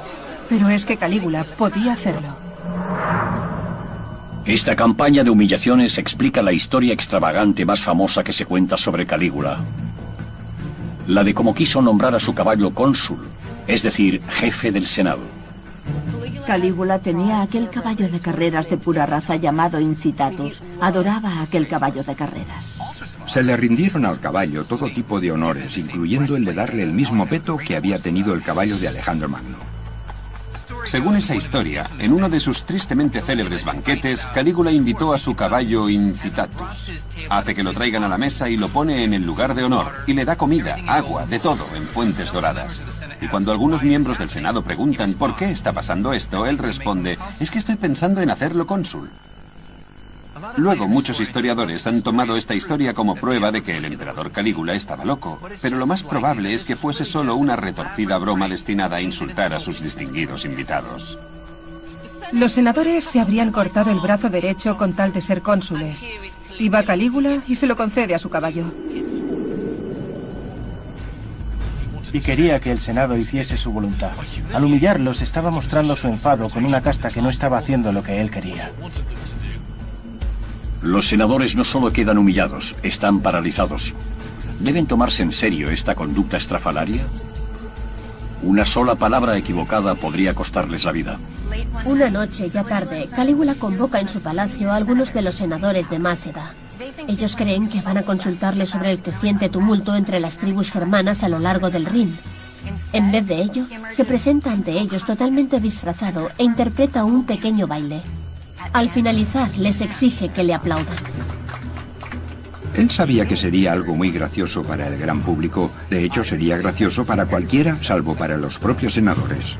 Pero es que Calígula podía hacerlo. Esta campaña de humillaciones explica la historia extravagante más famosa que se cuenta sobre Calígula. La de cómo quiso nombrar a su caballo cónsul, es decir, jefe del Senado. Calígula tenía aquel caballo de carreras de pura raza llamado Incitatus. Adoraba a aquel caballo de carreras. Se le rindieron al caballo todo tipo de honores, incluyendo el de darle el mismo peto que había tenido el caballo de Alejandro Magno. Según esa historia, en uno de sus tristemente célebres banquetes, Calígula invitó a su caballo Incitatus. Hace que lo traigan a la mesa y lo pone en el lugar de honor, y le da comida, agua, de todo, en fuentes doradas. Y cuando algunos miembros del Senado preguntan por qué está pasando esto, él responde, es que estoy pensando en hacerlo cónsul. Luego, muchos historiadores han tomado esta historia como prueba de que el emperador Calígula estaba loco, pero lo más probable es que fuese solo una retorcida broma destinada a insultar a sus distinguidos invitados. Los senadores se habrían cortado el brazo derecho con tal de ser cónsules. Y va Calígula y se lo concede a su caballo. Y quería que el Senado hiciese su voluntad. Al humillarlos, estaba mostrando su enfado con una casta que no estaba haciendo lo que él quería. Los senadores no solo quedan humillados, están paralizados. ¿Deben tomarse en serio esta conducta estrafalaria? Una sola palabra equivocada podría costarles la vida. Una noche, ya tarde, Calígula convoca en su palacio a algunos de los senadores de Máceda. Ellos creen que van a consultarle sobre el creciente tumulto entre las tribus germanas a lo largo del Rin. En vez de ello, se presenta ante ellos totalmente disfrazado e interpreta un pequeño baile. Al finalizar, les exige que le aplaudan. Él sabía que sería algo muy gracioso para el gran público. De hecho, sería gracioso para cualquiera, salvo para los propios senadores.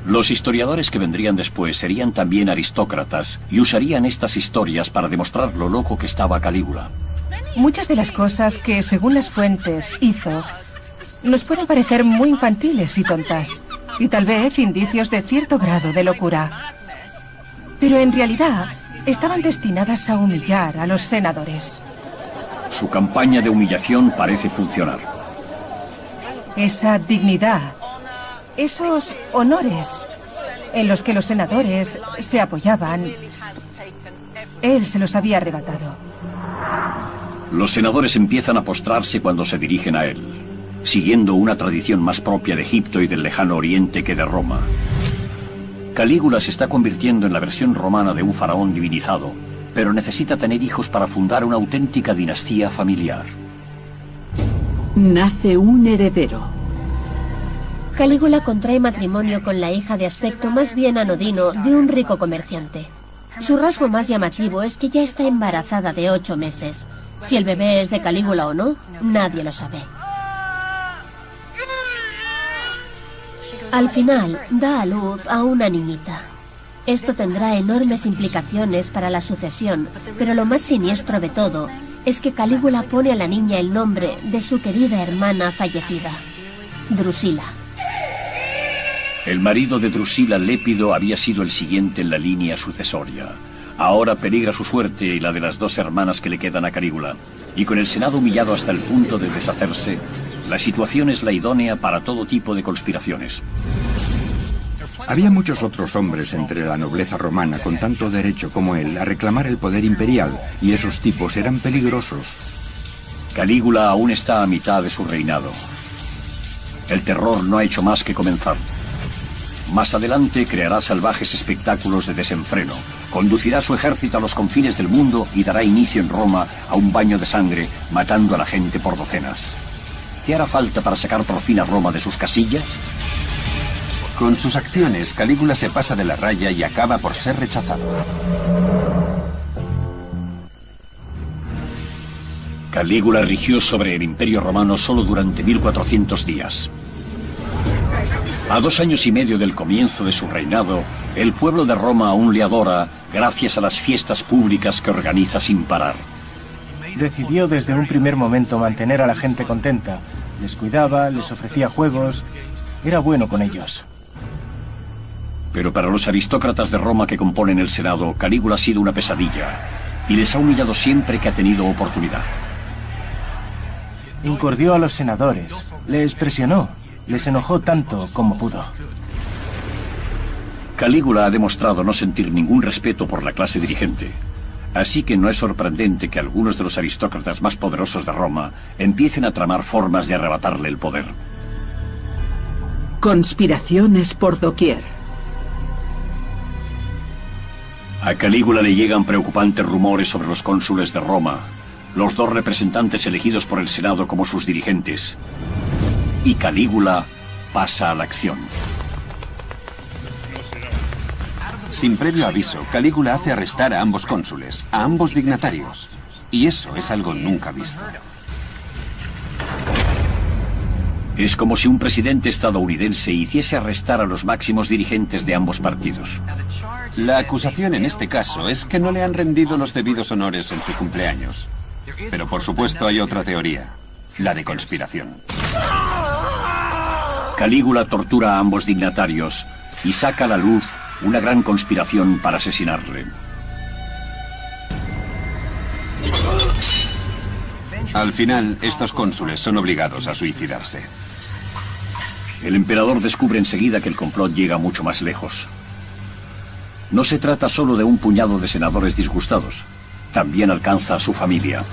Los historiadores que vendrían después serían también aristócratas y usarían estas historias para demostrar lo loco que estaba Calígula. Muchas de las cosas que, según las fuentes, hizo, nos pueden parecer muy infantiles y tontas, y tal vez indicios de cierto grado de locura. Pero en realidad, estaban destinadas a humillar a los senadores. Su campaña de humillación parece funcionar. Esa dignidad, esos honores en los que los senadores se apoyaban, él se los había arrebatado. Los senadores empiezan a postrarse cuando se dirigen a él, siguiendo una tradición más propia de Egipto y del lejano oriente que de Roma. Calígula se está convirtiendo en la versión romana de un faraón divinizado, pero necesita tener hijos para fundar una auténtica dinastía familiar. Nace un heredero. Calígula contrae matrimonio con la hija de aspecto más bien anodino de un rico comerciante. Su rasgo más llamativo es que ya está embarazada de 8 meses. Si el bebé es de Calígula o no, nadie lo sabe. Al final, da a luz a una niñita. Esto tendrá enormes implicaciones para la sucesión, pero lo más siniestro de todo es que Calígula pone a la niña el nombre de su querida hermana fallecida, Drusila. El marido de Drusila, Lépido, había sido el siguiente en la línea sucesoria. Ahora peligra su suerte y la de las 2 hermanas que le quedan a Calígula. Y con el Senado humillado hasta el punto de deshacerse, la situación es la idónea para todo tipo de conspiraciones. Había muchos otros hombres entre la nobleza romana con tanto derecho como él a reclamar el poder imperial, y esos tipos eran peligrosos. Calígula aún está a mitad de su reinado. El terror no ha hecho más que comenzar. Más adelante creará salvajes espectáculos de desenfreno, conducirá su ejército a los confines del mundo y dará inicio en Roma a un baño de sangre, matando a la gente por docenas. ¿Qué hará falta para sacar por fin a Roma de sus casillas? Con sus acciones, Calígula se pasa de la raya y acaba por ser rechazado. Calígula rigió sobre el Imperio Romano solo durante 1400 días. A 2 años y medio del comienzo de su reinado, el pueblo de Roma aún le adora gracias a las fiestas públicas que organiza sin parar. Decidió desde un primer momento mantener a la gente contenta. Les cuidaba, les ofrecía juegos. Era bueno con ellos. Pero para los aristócratas de Roma que componen el Senado, Calígula ha sido una pesadilla y les ha humillado siempre que ha tenido oportunidad. Incordió a los senadores, les presionó, les enojó tanto como pudo. Calígula ha demostrado no sentir ningún respeto por la clase dirigente. Así que no es sorprendente que algunos de los aristócratas más poderosos de Roma empiecen a tramar formas de arrebatarle el poder. Conspiraciones por doquier. A Calígula le llegan preocupantes rumores sobre los cónsules de Roma, los 2 representantes elegidos por el Senado como sus dirigentes. Y Calígula pasa a la acción. Sin previo aviso, Calígula hace arrestar a ambos cónsules, a ambos dignatarios. Y eso es algo nunca visto. Es como si un presidente estadounidense hiciese arrestar a los máximos dirigentes de ambos partidos. La acusación en este caso es que no le han rendido los debidos honores en su cumpleaños. Pero por supuesto hay otra teoría, la de conspiración. Calígula tortura a ambos dignatarios y saca a la luz una gran conspiración para asesinarle. Al final, estos cónsules son obligados a suicidarse. El emperador descubre enseguida que el complot llega mucho más lejos. No se trata solo de un puñado de senadores disgustados. También alcanza a su familia.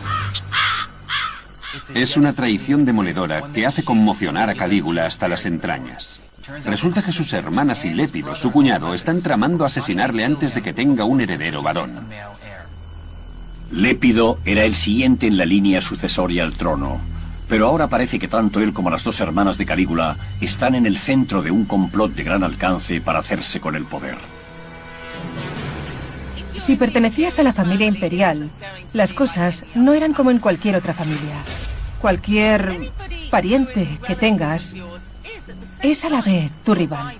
Es una traición demoledora que hace conmocionar a Calígula hasta las entrañas. Resulta que sus hermanas y Lépido, su cuñado, están tramando asesinarle antes de que tenga un heredero varón. Lépido era el siguiente en la línea sucesoria al trono, pero ahora parece que tanto él como las 2 hermanas de Calígula están en el centro de un complot de gran alcance para hacerse con el poder. Si pertenecías a la familia imperial, las cosas no eran como en cualquier otra familia. Cualquier pariente que tengas es a la vez tu rival.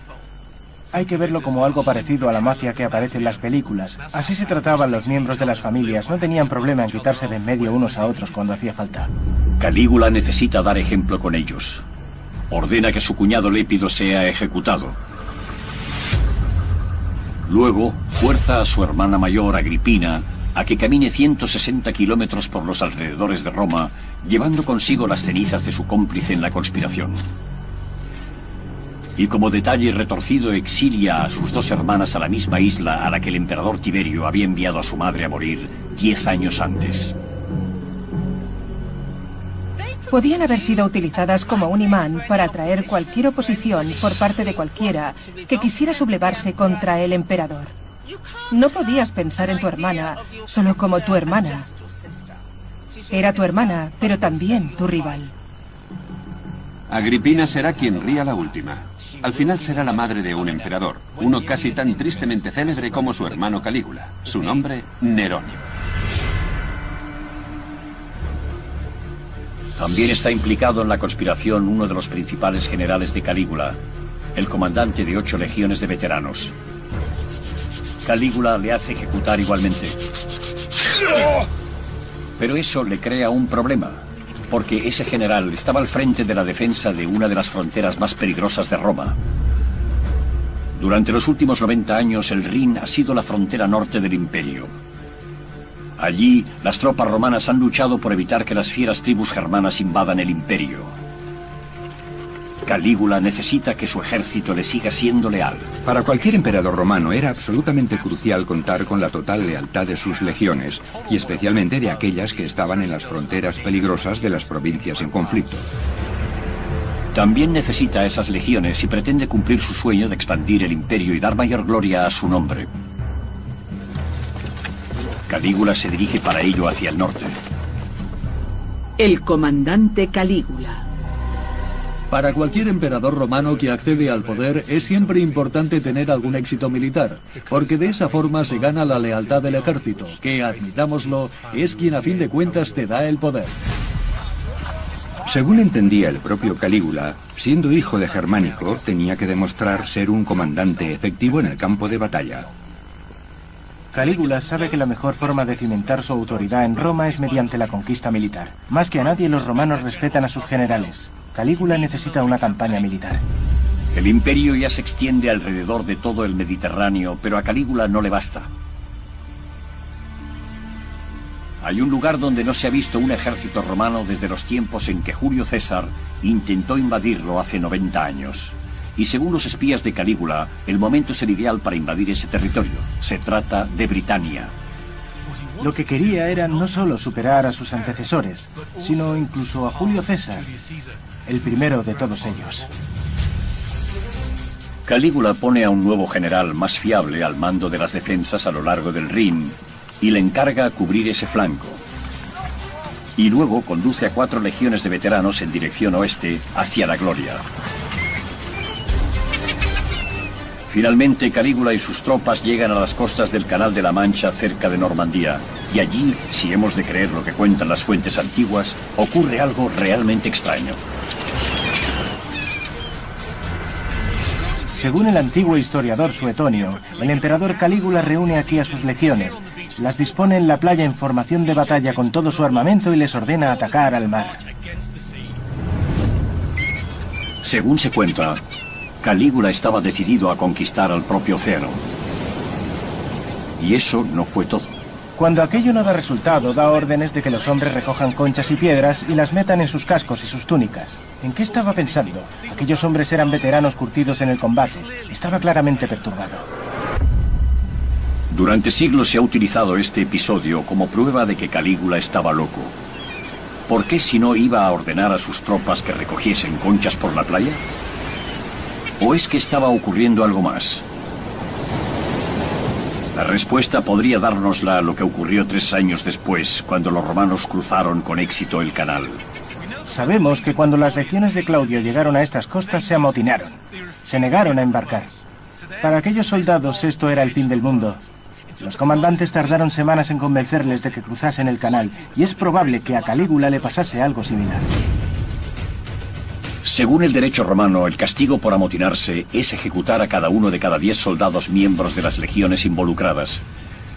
Hay que verlo como algo parecido a la mafia que aparece en las películas. Así se trataban los miembros de las familias. No tenían problema en quitarse de en medio unos a otros cuando hacía falta. Calígula necesita dar ejemplo con ellos. Ordena que su cuñado Lépido sea ejecutado. Luego, fuerza a su hermana mayor, Agripina, a que camine 160 kilómetros por los alrededores de Roma, llevando consigo las cenizas de su cómplice en la conspiración. Y como detalle retorcido exilia a sus 2 hermanas a la misma isla a la que el emperador Tiberio había enviado a su madre a morir 10 años antes. Podían haber sido utilizadas como un imán para atraer cualquier oposición por parte de cualquiera que quisiera sublevarse contra el emperador. No podías pensar en tu hermana solo como tu hermana. Era tu hermana, pero también tu rival. Agripina será quien ría la última. Al final será la madre de un emperador, uno casi tan tristemente célebre como su hermano Calígula. Su nombre, Nerón. También está implicado en la conspiración uno de los principales generales de Calígula, el comandante de 8 legiones de veteranos. Calígula le hace ejecutar igualmente. Pero eso le crea un problema, porque ese general estaba al frente de la defensa de una de las fronteras más peligrosas de Roma. Durante los últimos 90 años, el Rin ha sido la frontera norte del imperio. Allí, las tropas romanas han luchado por evitar que las fieras tribus germanas invadan el imperio. Calígula necesita que su ejército le siga siendo leal. Para cualquier emperador romano era absolutamente crucial contar con la total lealtad de sus legiones, y especialmente de aquellas que estaban en las fronteras peligrosas de las provincias en conflicto. También necesita esas legiones si pretende cumplir su sueño de expandir el imperio y dar mayor gloria a su nombre. Calígula se dirige para ello hacia el norte. El comandante Calígula. Para cualquier emperador romano que accede al poder es siempre importante tener algún éxito militar, porque de esa forma se gana la lealtad del ejército, que, admitámoslo, es quien a fin de cuentas te da el poder. Según entendía el propio Calígula, siendo hijo de Germánico, tenía que demostrar ser un comandante efectivo en el campo de batalla. Calígula sabe que la mejor forma de cimentar su autoridad en Roma es mediante la conquista militar. Más que a nadie, los romanos respetan a sus generales. Calígula necesita una campaña militar. El imperio ya se extiende alrededor de todo el Mediterráneo, pero a Calígula no le basta. Hay un lugar donde no se ha visto un ejército romano desde los tiempos en que Julio César intentó invadirlo hace 90 años. Y según los espías de Calígula, el momento es el ideal para invadir ese territorio. Se trata de Britania. Lo que quería era no solo superar a sus antecesores, sino incluso a Julio César, el primero de todos ellos. Calígula pone a un nuevo general más fiable al mando de las defensas a lo largo del Rin y le encarga cubrir ese flanco. Y luego conduce a 4 legiones de veteranos en dirección oeste hacia la gloria. Finalmente, Calígula y sus tropas llegan a las costas del Canal de la Mancha cerca de Normandía. Y allí, si hemos de creer lo que cuentan las fuentes antiguas, ocurre algo realmente extraño. Según el antiguo historiador Suetonio, el emperador Calígula reúne aquí a sus legiones, las dispone en la playa en formación de batalla con todo su armamento y les ordena atacar al mar. Según se cuenta, Calígula estaba decidido a conquistar al propio océano. Y eso no fue todo. Cuando aquello no da resultado, da órdenes de que los hombres recojan conchas y piedras y las metan en sus cascos y sus túnicas. ¿En qué estaba pensando? Aquellos hombres eran veteranos curtidos en el combate. Estaba claramente perturbado. Durante siglos se ha utilizado este episodio como prueba de que Calígula estaba loco. ¿Por qué si no iba a ordenar a sus tropas que recogiesen conchas por la playa? ¿O es que estaba ocurriendo algo más? La respuesta podría dárnosla lo que ocurrió 3 años después, cuando los romanos cruzaron con éxito el canal. Sabemos que cuando las legiones de Claudio llegaron a estas costas se amotinaron. Se negaron a embarcar. Para aquellos soldados esto era el fin del mundo. Los comandantes tardaron semanas en convencerles de que cruzasen el canal, y es probable que a Calígula le pasase algo similar. Según el derecho romano, el castigo por amotinarse es ejecutar a cada uno de cada 10 soldados miembros de las legiones involucradas.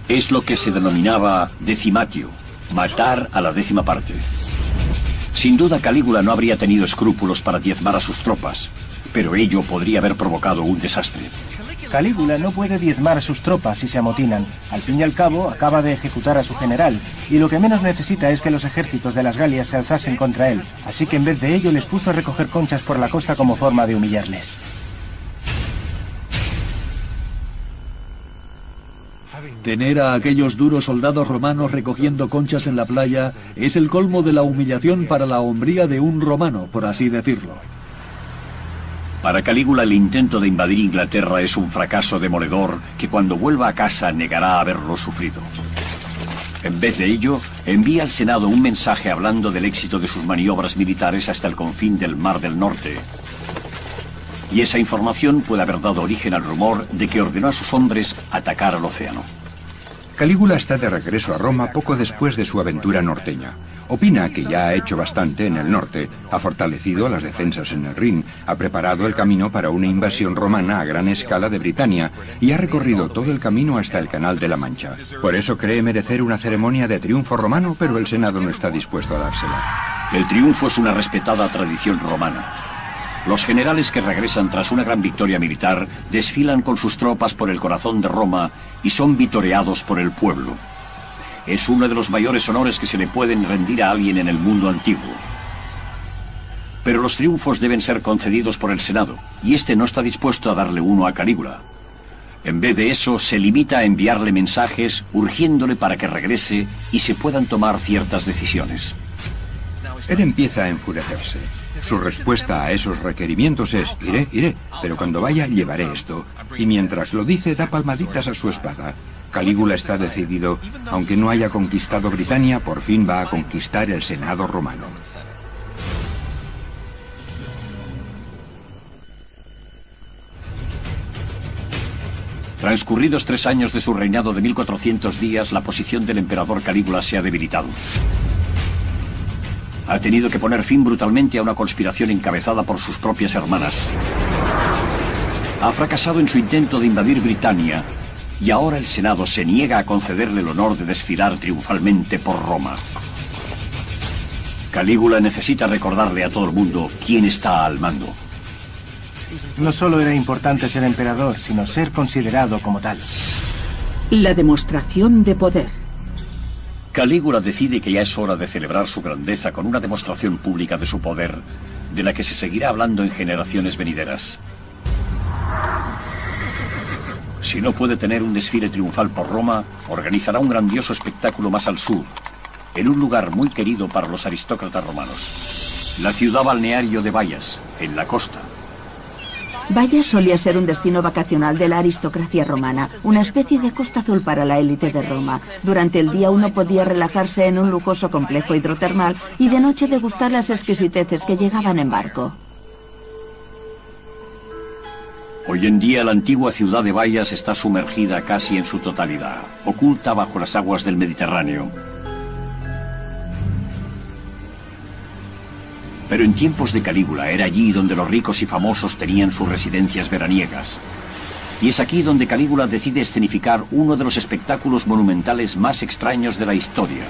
Es lo que se denominaba decimatio, matar a la 10ª parte. Sin duda Calígula no habría tenido escrúpulos para diezmar a sus tropas, pero ello podría haber provocado un desastre. Calígula no puede diezmar a sus tropas si se amotinan. Al fin y al cabo, acaba de ejecutar a su general, y lo que menos necesita es que los ejércitos de las Galias se alzasen contra él. Así que en vez de ello les puso a recoger conchas por la costa como forma de humillarles. Tener a aquellos duros soldados romanos recogiendo conchas en la playa es el colmo de la humillación para la hombría de un romano, por así decirlo. Para Calígula el intento de invadir Inglaterra es un fracaso demoledor que cuando vuelva a casa negará haberlo sufrido. En vez de ello, envía al Senado un mensaje hablando del éxito de sus maniobras militares hasta el confín del Mar del Norte. Y esa información puede haber dado origen al rumor de que ordenó a sus hombres atacar al océano. Calígula está de regreso a Roma poco después de su aventura norteña. Opina que ya ha hecho bastante en el norte, ha fortalecido las defensas en el Rin, ha preparado el camino para una invasión romana a gran escala de Britania y ha recorrido todo el camino hasta el Canal de la Mancha. Por eso cree merecer una ceremonia de triunfo romano, pero el Senado no está dispuesto a dársela. El triunfo es una respetada tradición romana. Los generales que regresan tras una gran victoria militar desfilan con sus tropas por el corazón de Roma y son vitoreados por el pueblo. Es uno de los mayores honores que se le pueden rendir a alguien en el mundo antiguo. Pero los triunfos deben ser concedidos por el Senado, y este no está dispuesto a darle uno a Calígula. En vez de eso, se limita a enviarle mensajes urgiéndole para que regrese y se puedan tomar ciertas decisiones. Él empieza a enfurecerse. Su respuesta a esos requerimientos es: iré, pero cuando vaya llevaré esto. Y mientras lo dice, da palmaditas a su espada. Calígula está decidido, aunque no haya conquistado Britania, por fin va a conquistar el Senado romano. Transcurridos 3 años de su reinado de 1400 días, la posición del emperador Calígula se ha debilitado. Ha tenido que poner fin brutalmente a una conspiración encabezada por sus propias hermanas. Ha fracasado en su intento de invadir Britania y ahora el Senado se niega a concederle el honor de desfilar triunfalmente por Roma. Calígula necesita recordarle a todo el mundo quién está al mando. No solo era importante ser emperador, sino ser considerado como tal. La demostración de poder. Calígula decide que ya es hora de celebrar su grandeza con una demostración pública de su poder, de la que se seguirá hablando en generaciones venideras. Si no puede tener un desfile triunfal por Roma, organizará un grandioso espectáculo más al sur, en un lugar muy querido para los aristócratas romanos. La ciudad balneario de Bayas, en la costa. Bayas solía ser un destino vacacional de la aristocracia romana, una especie de Costa Azul para la élite de Roma. Durante el día uno podía relajarse en un lujoso complejo hidrotermal y de noche degustar las exquisiteces que llegaban en barco. Hoy en día la antigua ciudad de Bayas está sumergida casi en su totalidad, oculta bajo las aguas del Mediterráneo. Pero en tiempos de Calígula era allí donde los ricos y famosos tenían sus residencias veraniegas. Y es aquí donde Calígula decide escenificar uno de los espectáculos monumentales más extraños de la historia.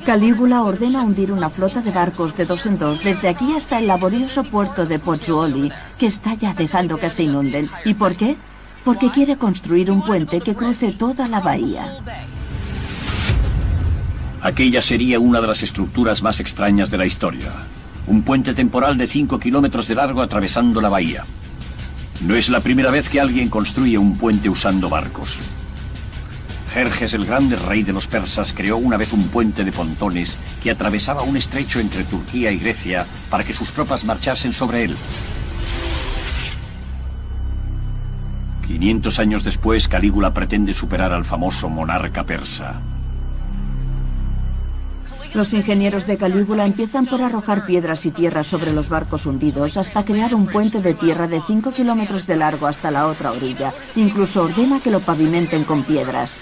Calígula ordena hundir una flota de barcos de 2 en 2 desde aquí hasta el laborioso puerto de Pozzuoli, que está ya dejando que se inunden. ¿Y por qué? Porque quiere construir un puente que cruce toda la bahía. Aquella sería una de las estructuras más extrañas de la historia. Un puente temporal de 5 kilómetros de largo atravesando la bahía. No es la primera vez que alguien construye un puente usando barcos. Jerjes el Grande, rey de los persas, creó una vez un puente de pontones que atravesaba un estrecho entre Turquía y Grecia para que sus tropas marchasen sobre él. 500 años después, Calígula pretende superar al famoso monarca persa. Los ingenieros de Calígula empiezan por arrojar piedras y tierra sobre los barcos hundidos hasta crear un puente de tierra de 5 kilómetros de largo hasta la otra orilla. Incluso ordena que lo pavimenten con piedras.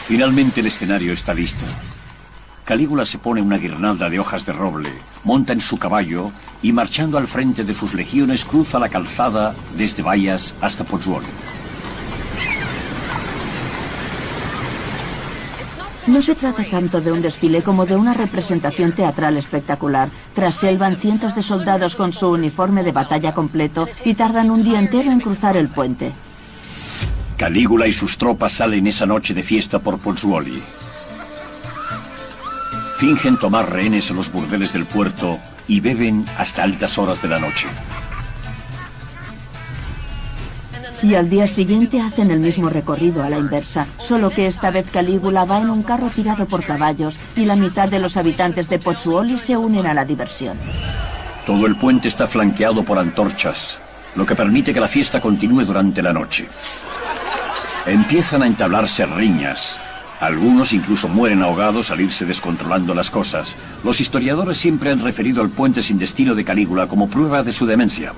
Finalmente el escenario está listo. Calígula se pone una guirnalda de hojas de roble, monta en su caballo y marchando al frente de sus legiones cruza la calzada desde Bayas hasta Pozzuoli. No se trata tanto de un desfile como de una representación teatral espectacular. Tras él van cientos de soldados con su uniforme de batalla completo y tardan un día entero en cruzar el puente. Calígula y sus tropas salen esa noche de fiesta por Pozzuoli. Fingen tomar rehenes en los burdeles del puerto y beben hasta altas horas de la noche. Y al día siguiente hacen el mismo recorrido a la inversa, solo que esta vez Calígula va en un carro tirado por caballos y la mitad de los habitantes de Pozzuoli se unen a la diversión. Todo el puente está flanqueado por antorchas, lo que permite que la fiesta continúe durante la noche. Empiezan a entablarse riñas. Algunos incluso mueren ahogados al irse descontrolando las cosas. Los historiadores siempre han referido al puente sin destino de Calígula como prueba de su demencia.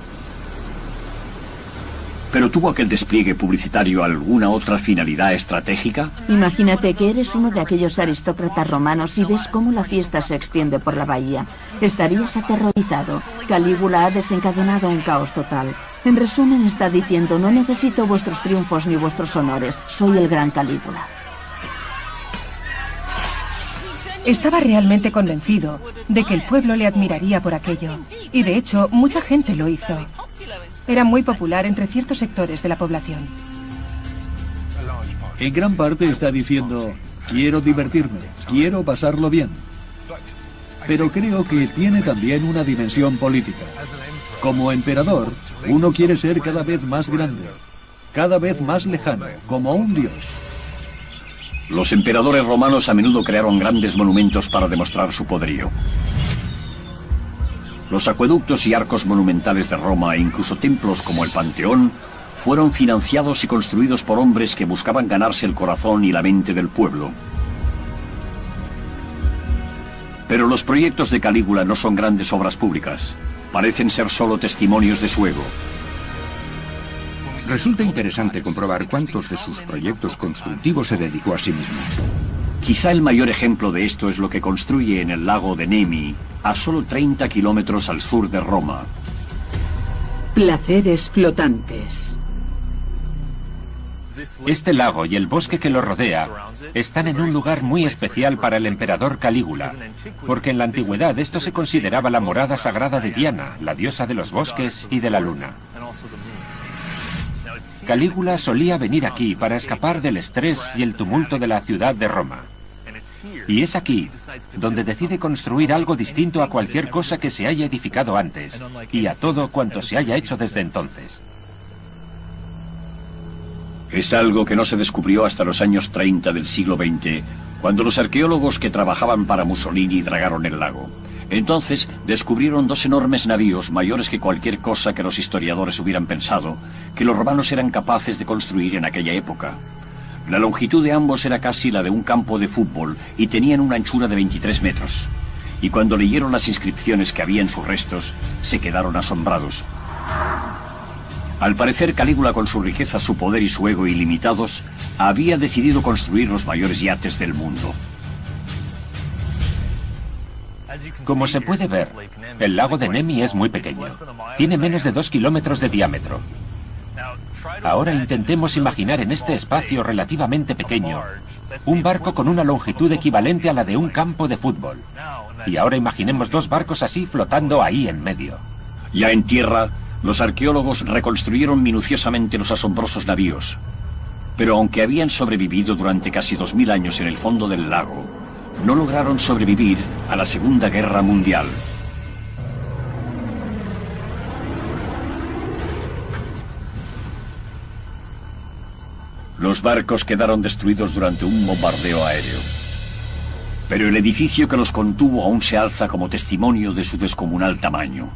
¿Pero tuvo aquel despliegue publicitario alguna otra finalidad estratégica? Imagínate que eres uno de aquellos aristócratas romanos y ves cómo la fiesta se extiende por la bahía. Estarías aterrorizado. Calígula ha desencadenado un caos total. En resumen, está diciendo: no necesito vuestros triunfos ni vuestros honores. Soy el gran Calígula. Estaba realmente convencido de que el pueblo le admiraría por aquello. Y de hecho, mucha gente lo hizo. Era muy popular entre ciertos sectores de la población. En gran parte está diciendo: quiero divertirme, quiero pasarlo bien. Pero creo que tiene también una dimensión política. Como emperador, uno quiere ser cada vez más grande, cada vez más lejano, como un dios. Los emperadores romanos a menudo crearon grandes monumentos para demostrar su poderío. Los acueductos y arcos monumentales de Roma e incluso templos como el Panteón fueron financiados y construidos por hombres que buscaban ganarse el corazón y la mente del pueblo. Pero los proyectos de Calígula no son grandes obras públicas. Parecen ser solo testimonios de su ego. Resulta interesante comprobar cuántos de sus proyectos constructivos se dedicó a sí mismo. Quizá el mayor ejemplo de esto es lo que construye en el lago de Nemi, a solo 30 kilómetros al sur de Roma. Placeres flotantes. Este lago y el bosque que lo rodea están en un lugar muy especial para el emperador Calígula, porque en la antigüedad esto se consideraba la morada sagrada de Diana, la diosa de los bosques y de la luna. Calígula solía venir aquí para escapar del estrés y el tumulto de la ciudad de Roma. Y es aquí donde decide construir algo distinto a cualquier cosa que se haya edificado antes y a todo cuanto se haya hecho desde entonces. Es algo que no se descubrió hasta los años 30 del siglo XX, cuando los arqueólogos que trabajaban para Mussolini dragaron el lago. Entonces descubrieron dos enormes navíos, mayores que cualquier cosa que los historiadores hubieran pensado, que los romanos eran capaces de construir en aquella época. La longitud de ambos era casi la de un campo de fútbol y tenían una anchura de 23 metros. Y cuando leyeron las inscripciones que había en sus restos, se quedaron asombrados. Al parecer, Calígula, con su riqueza, su poder y su ego ilimitados, había decidido construir los mayores yates del mundo. Como se puede ver, el lago de Nemi es muy pequeño. Tiene menos de 2 kilómetros de diámetro. Ahora intentemos imaginar en este espacio relativamente pequeño un barco con una longitud equivalente a la de un campo de fútbol. Y ahora imaginemos dos barcos así flotando ahí en medio. Ya en tierra, los arqueólogos reconstruyeron minuciosamente los asombrosos navíos. Pero aunque habían sobrevivido durante casi 2000 años en el fondo del lago, no lograron sobrevivir a la Segunda Guerra Mundial. Los barcos quedaron destruidos durante un bombardeo aéreo. Pero el edificio que los contuvo aún se alza como testimonio de su descomunal tamaño.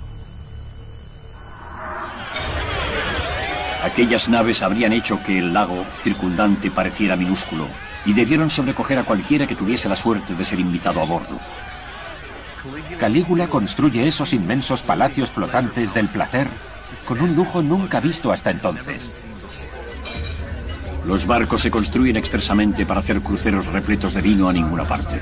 Aquellas naves habrían hecho que el lago circundante pareciera minúsculo y debieron sobrecoger a cualquiera que tuviese la suerte de ser invitado a bordo. Calígula construye esos inmensos palacios flotantes del placer con un lujo nunca visto hasta entonces. Los barcos se construyen expresamente para hacer cruceros repletos de vino a ninguna parte.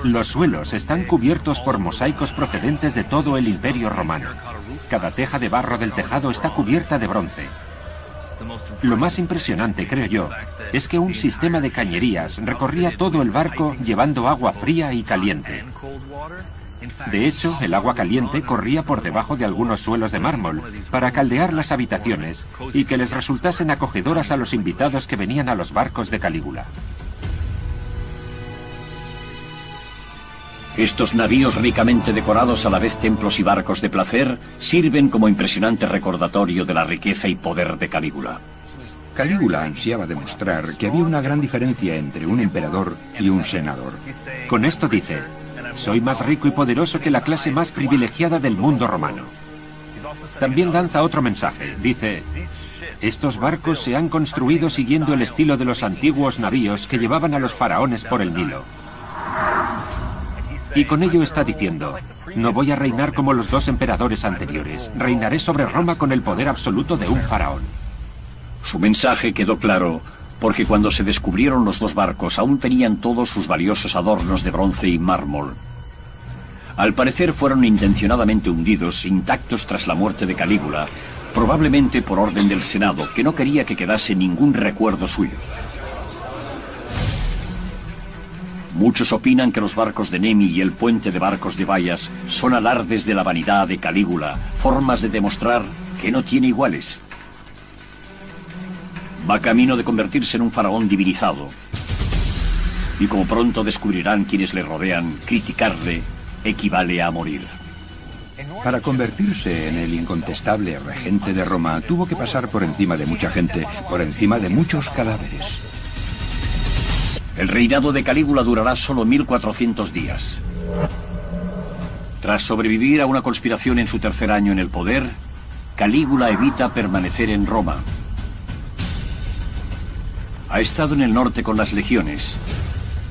Los suelos están cubiertos por mosaicos procedentes de todo el Imperio Romano. Cada teja de barro del tejado está cubierta de bronce. Lo más impresionante, creo yo, es que un sistema de cañerías recorría todo el barco llevando agua fría y caliente. De hecho, el agua caliente corría por debajo de algunos suelos de mármol para caldear las habitaciones y que les resultasen acogedoras a los invitados que venían a los barcos de Calígula. Estos navíos ricamente decorados, a la vez templos y barcos de placer, sirven como impresionante recordatorio de la riqueza y poder de Calígula. Calígula ansiaba demostrar que había una gran diferencia entre un emperador y un senador. Con esto dice: soy más rico y poderoso que la clase más privilegiada del mundo romano. También lanza otro mensaje. Dice: estos barcos se han construido siguiendo el estilo de los antiguos navíos que llevaban a los faraones por el Nilo. Y con ello está diciendo: no voy a reinar como los dos emperadores anteriores. Reinaré sobre Roma con el poder absoluto de un faraón. Su mensaje quedó claro, porque cuando se descubrieron los dos barcos aún tenían todos sus valiosos adornos de bronce y mármol. Al parecer fueron intencionadamente hundidos, intactos tras la muerte de Calígula, probablemente por orden del Senado, que no quería que quedase ningún recuerdo suyo. Muchos opinan que los barcos de Nemi y el puente de barcos de Bayas son alardes de la vanidad de Calígula, formas de demostrar que no tiene iguales. Va camino de convertirse en un faraón divinizado. Y como pronto descubrirán quienes le rodean, criticarle equivale a morir. Para convertirse en el incontestable regente de Roma, tuvo que pasar por encima de mucha gente, por encima de muchos cadáveres. El reinado de Calígula durará solo 1400 días. Tras sobrevivir a una conspiración en su tercer año en el poder, Calígula evita permanecer en Roma. Ha estado en el norte con las legiones,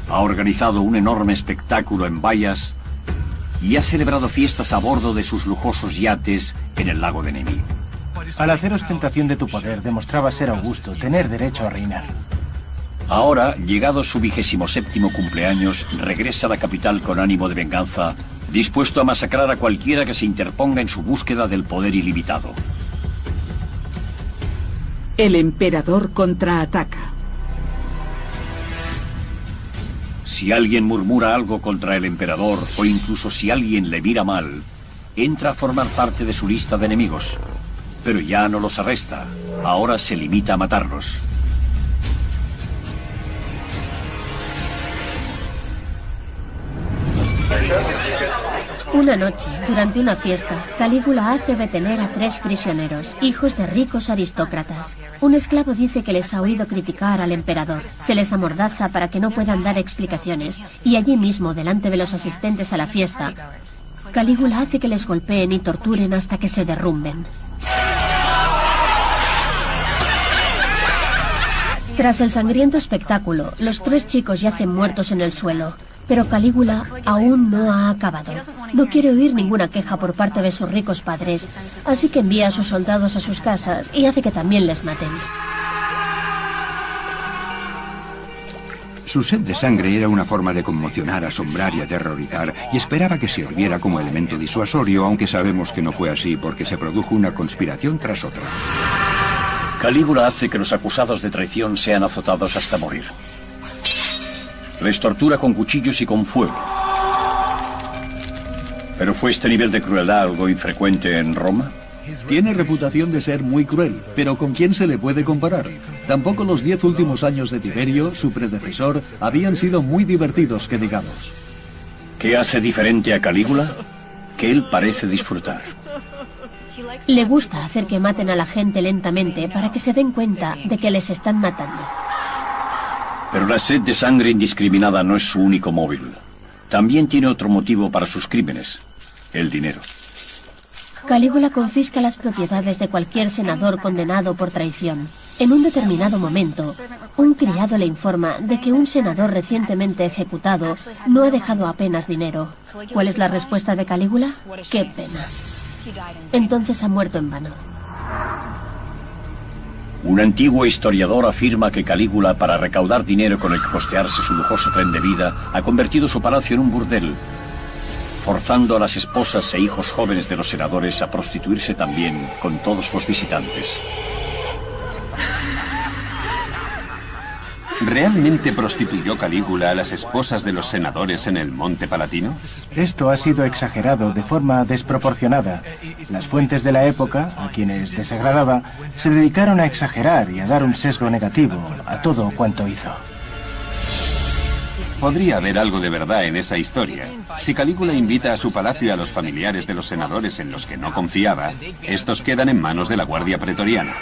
ha organizado un enorme espectáculo en Bayas y ha celebrado fiestas a bordo de sus lujosos yates en el lago de Nemi. Al hacer ostentación de tu poder, demostrabas ser augusto, tener derecho a reinar. Ahora, llegado su 27º cumpleaños, regresa a la capital con ánimo de venganza, dispuesto a masacrar a cualquiera que se interponga en su búsqueda del poder ilimitado. El emperador contraataca. Si alguien murmura algo contra el emperador, o incluso si alguien le mira mal, entra a formar parte de su lista de enemigos. Pero ya no los arresta, ahora se limita a matarlos. Una noche, durante una fiesta, Calígula hace detener a 3 prisioneros, hijos de ricos aristócratas. Un esclavo dice que les ha oído criticar al emperador. Se les amordaza para que no puedan dar explicaciones, y allí mismo, delante de los asistentes a la fiesta, Calígula hace que les golpeen y torturen hasta que se derrumben. Tras el sangriento espectáculo, los 3 chicos yacen muertos en el suelo. Pero Calígula aún no ha acabado. No quiere oír ninguna queja por parte de sus ricos padres, así que envía a sus soldados a sus casas y hace que también les maten. Su sed de sangre era una forma de conmocionar, asombrar y aterrorizar, y esperaba que sirviera como elemento disuasorio, aunque sabemos que no fue así porque se produjo una conspiración tras otra. Calígula hace que los acusados de traición sean azotados hasta morir. Les tortura con cuchillos y con fuego. ¿Pero fue este nivel de crueldad algo infrecuente en Roma? Tiene reputación de ser muy cruel, pero ¿con quién se le puede comparar? Tampoco los 10 últimos años de Tiberio, su predecesor, habían sido muy divertidos, que digamos. ¿Qué hace diferente a Calígula? Que él parece disfrutar. Le gusta hacer que maten a la gente lentamente para que se den cuenta de que les están matando. Pero la sed de sangre indiscriminada no es su único móvil. También tiene otro motivo para sus crímenes: el dinero. Calígula confisca las propiedades de cualquier senador condenado por traición. En un determinado momento, un criado le informa de que un senador recientemente ejecutado no ha dejado apenas dinero. ¿Cuál es la respuesta de Calígula? ¡Qué pena! Entonces ha muerto en vano. Un antiguo historiador afirma que Calígula, para recaudar dinero con el que costearse su lujoso tren de vida, ha convertido su palacio en un burdel, forzando a las esposas e hijos jóvenes de los senadores a prostituirse también con todos los visitantes. ¿Realmente prostituyó Calígula a las esposas de los senadores en el Monte Palatino? Esto ha sido exagerado de forma desproporcionada. Las fuentes de la época, a quienes desagradaba, se dedicaron a exagerar y a dar un sesgo negativo a todo cuanto hizo. Podría haber algo de verdad en esa historia. Si Calígula invita a su palacio a los familiares de los senadores en los que no confiaba, estos quedan en manos de la Guardia Pretoriana.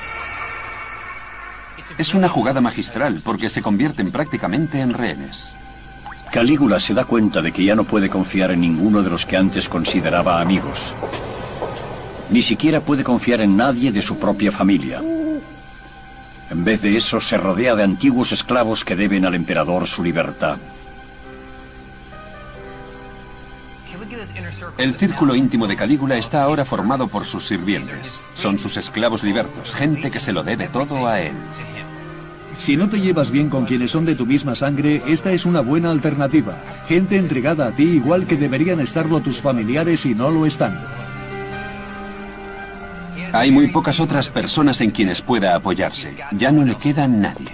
Es una jugada magistral porque se convierten prácticamente en rehenes. Calígula se da cuenta de que ya no puede confiar en ninguno de los que antes consideraba amigos. Ni siquiera puede confiar en nadie de su propia familia. En vez de eso, se rodea de antiguos esclavos que deben al emperador su libertad. El círculo íntimo de Calígula está ahora formado por sus sirvientes. Son sus esclavos libertos, gente que se lo debe todo a él. Si no te llevas bien con quienes son de tu misma sangre, esta es una buena alternativa. Gente entregada a ti igual que deberían estarlo tus familiares y no lo están. Hay muy pocas otras personas en quienes pueda apoyarse. Ya no le queda nadie.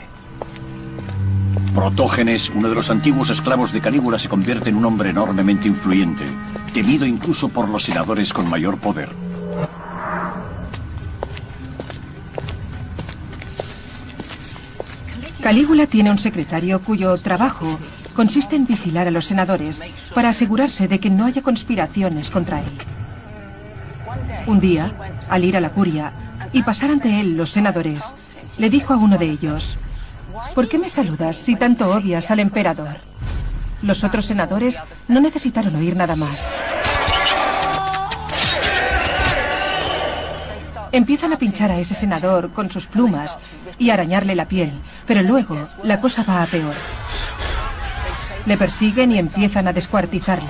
Protógenes, uno de los antiguos esclavos de Calígula, se convierte en un hombre enormemente influyente, temido incluso por los senadores con mayor poder. Calígula tiene un secretario cuyo trabajo consiste en vigilar a los senadores para asegurarse de que no haya conspiraciones contra él. Un día, al ir a la curia y pasar ante él los senadores, le dijo a uno de ellos: ¿por qué me saludas si tanto odias al emperador? Los otros senadores no necesitaron oír nada más. Empiezan a pinchar a ese senador con sus plumas y a arañarle la piel, pero luego la cosa va a peor. Le persiguen y empiezan a descuartizarle.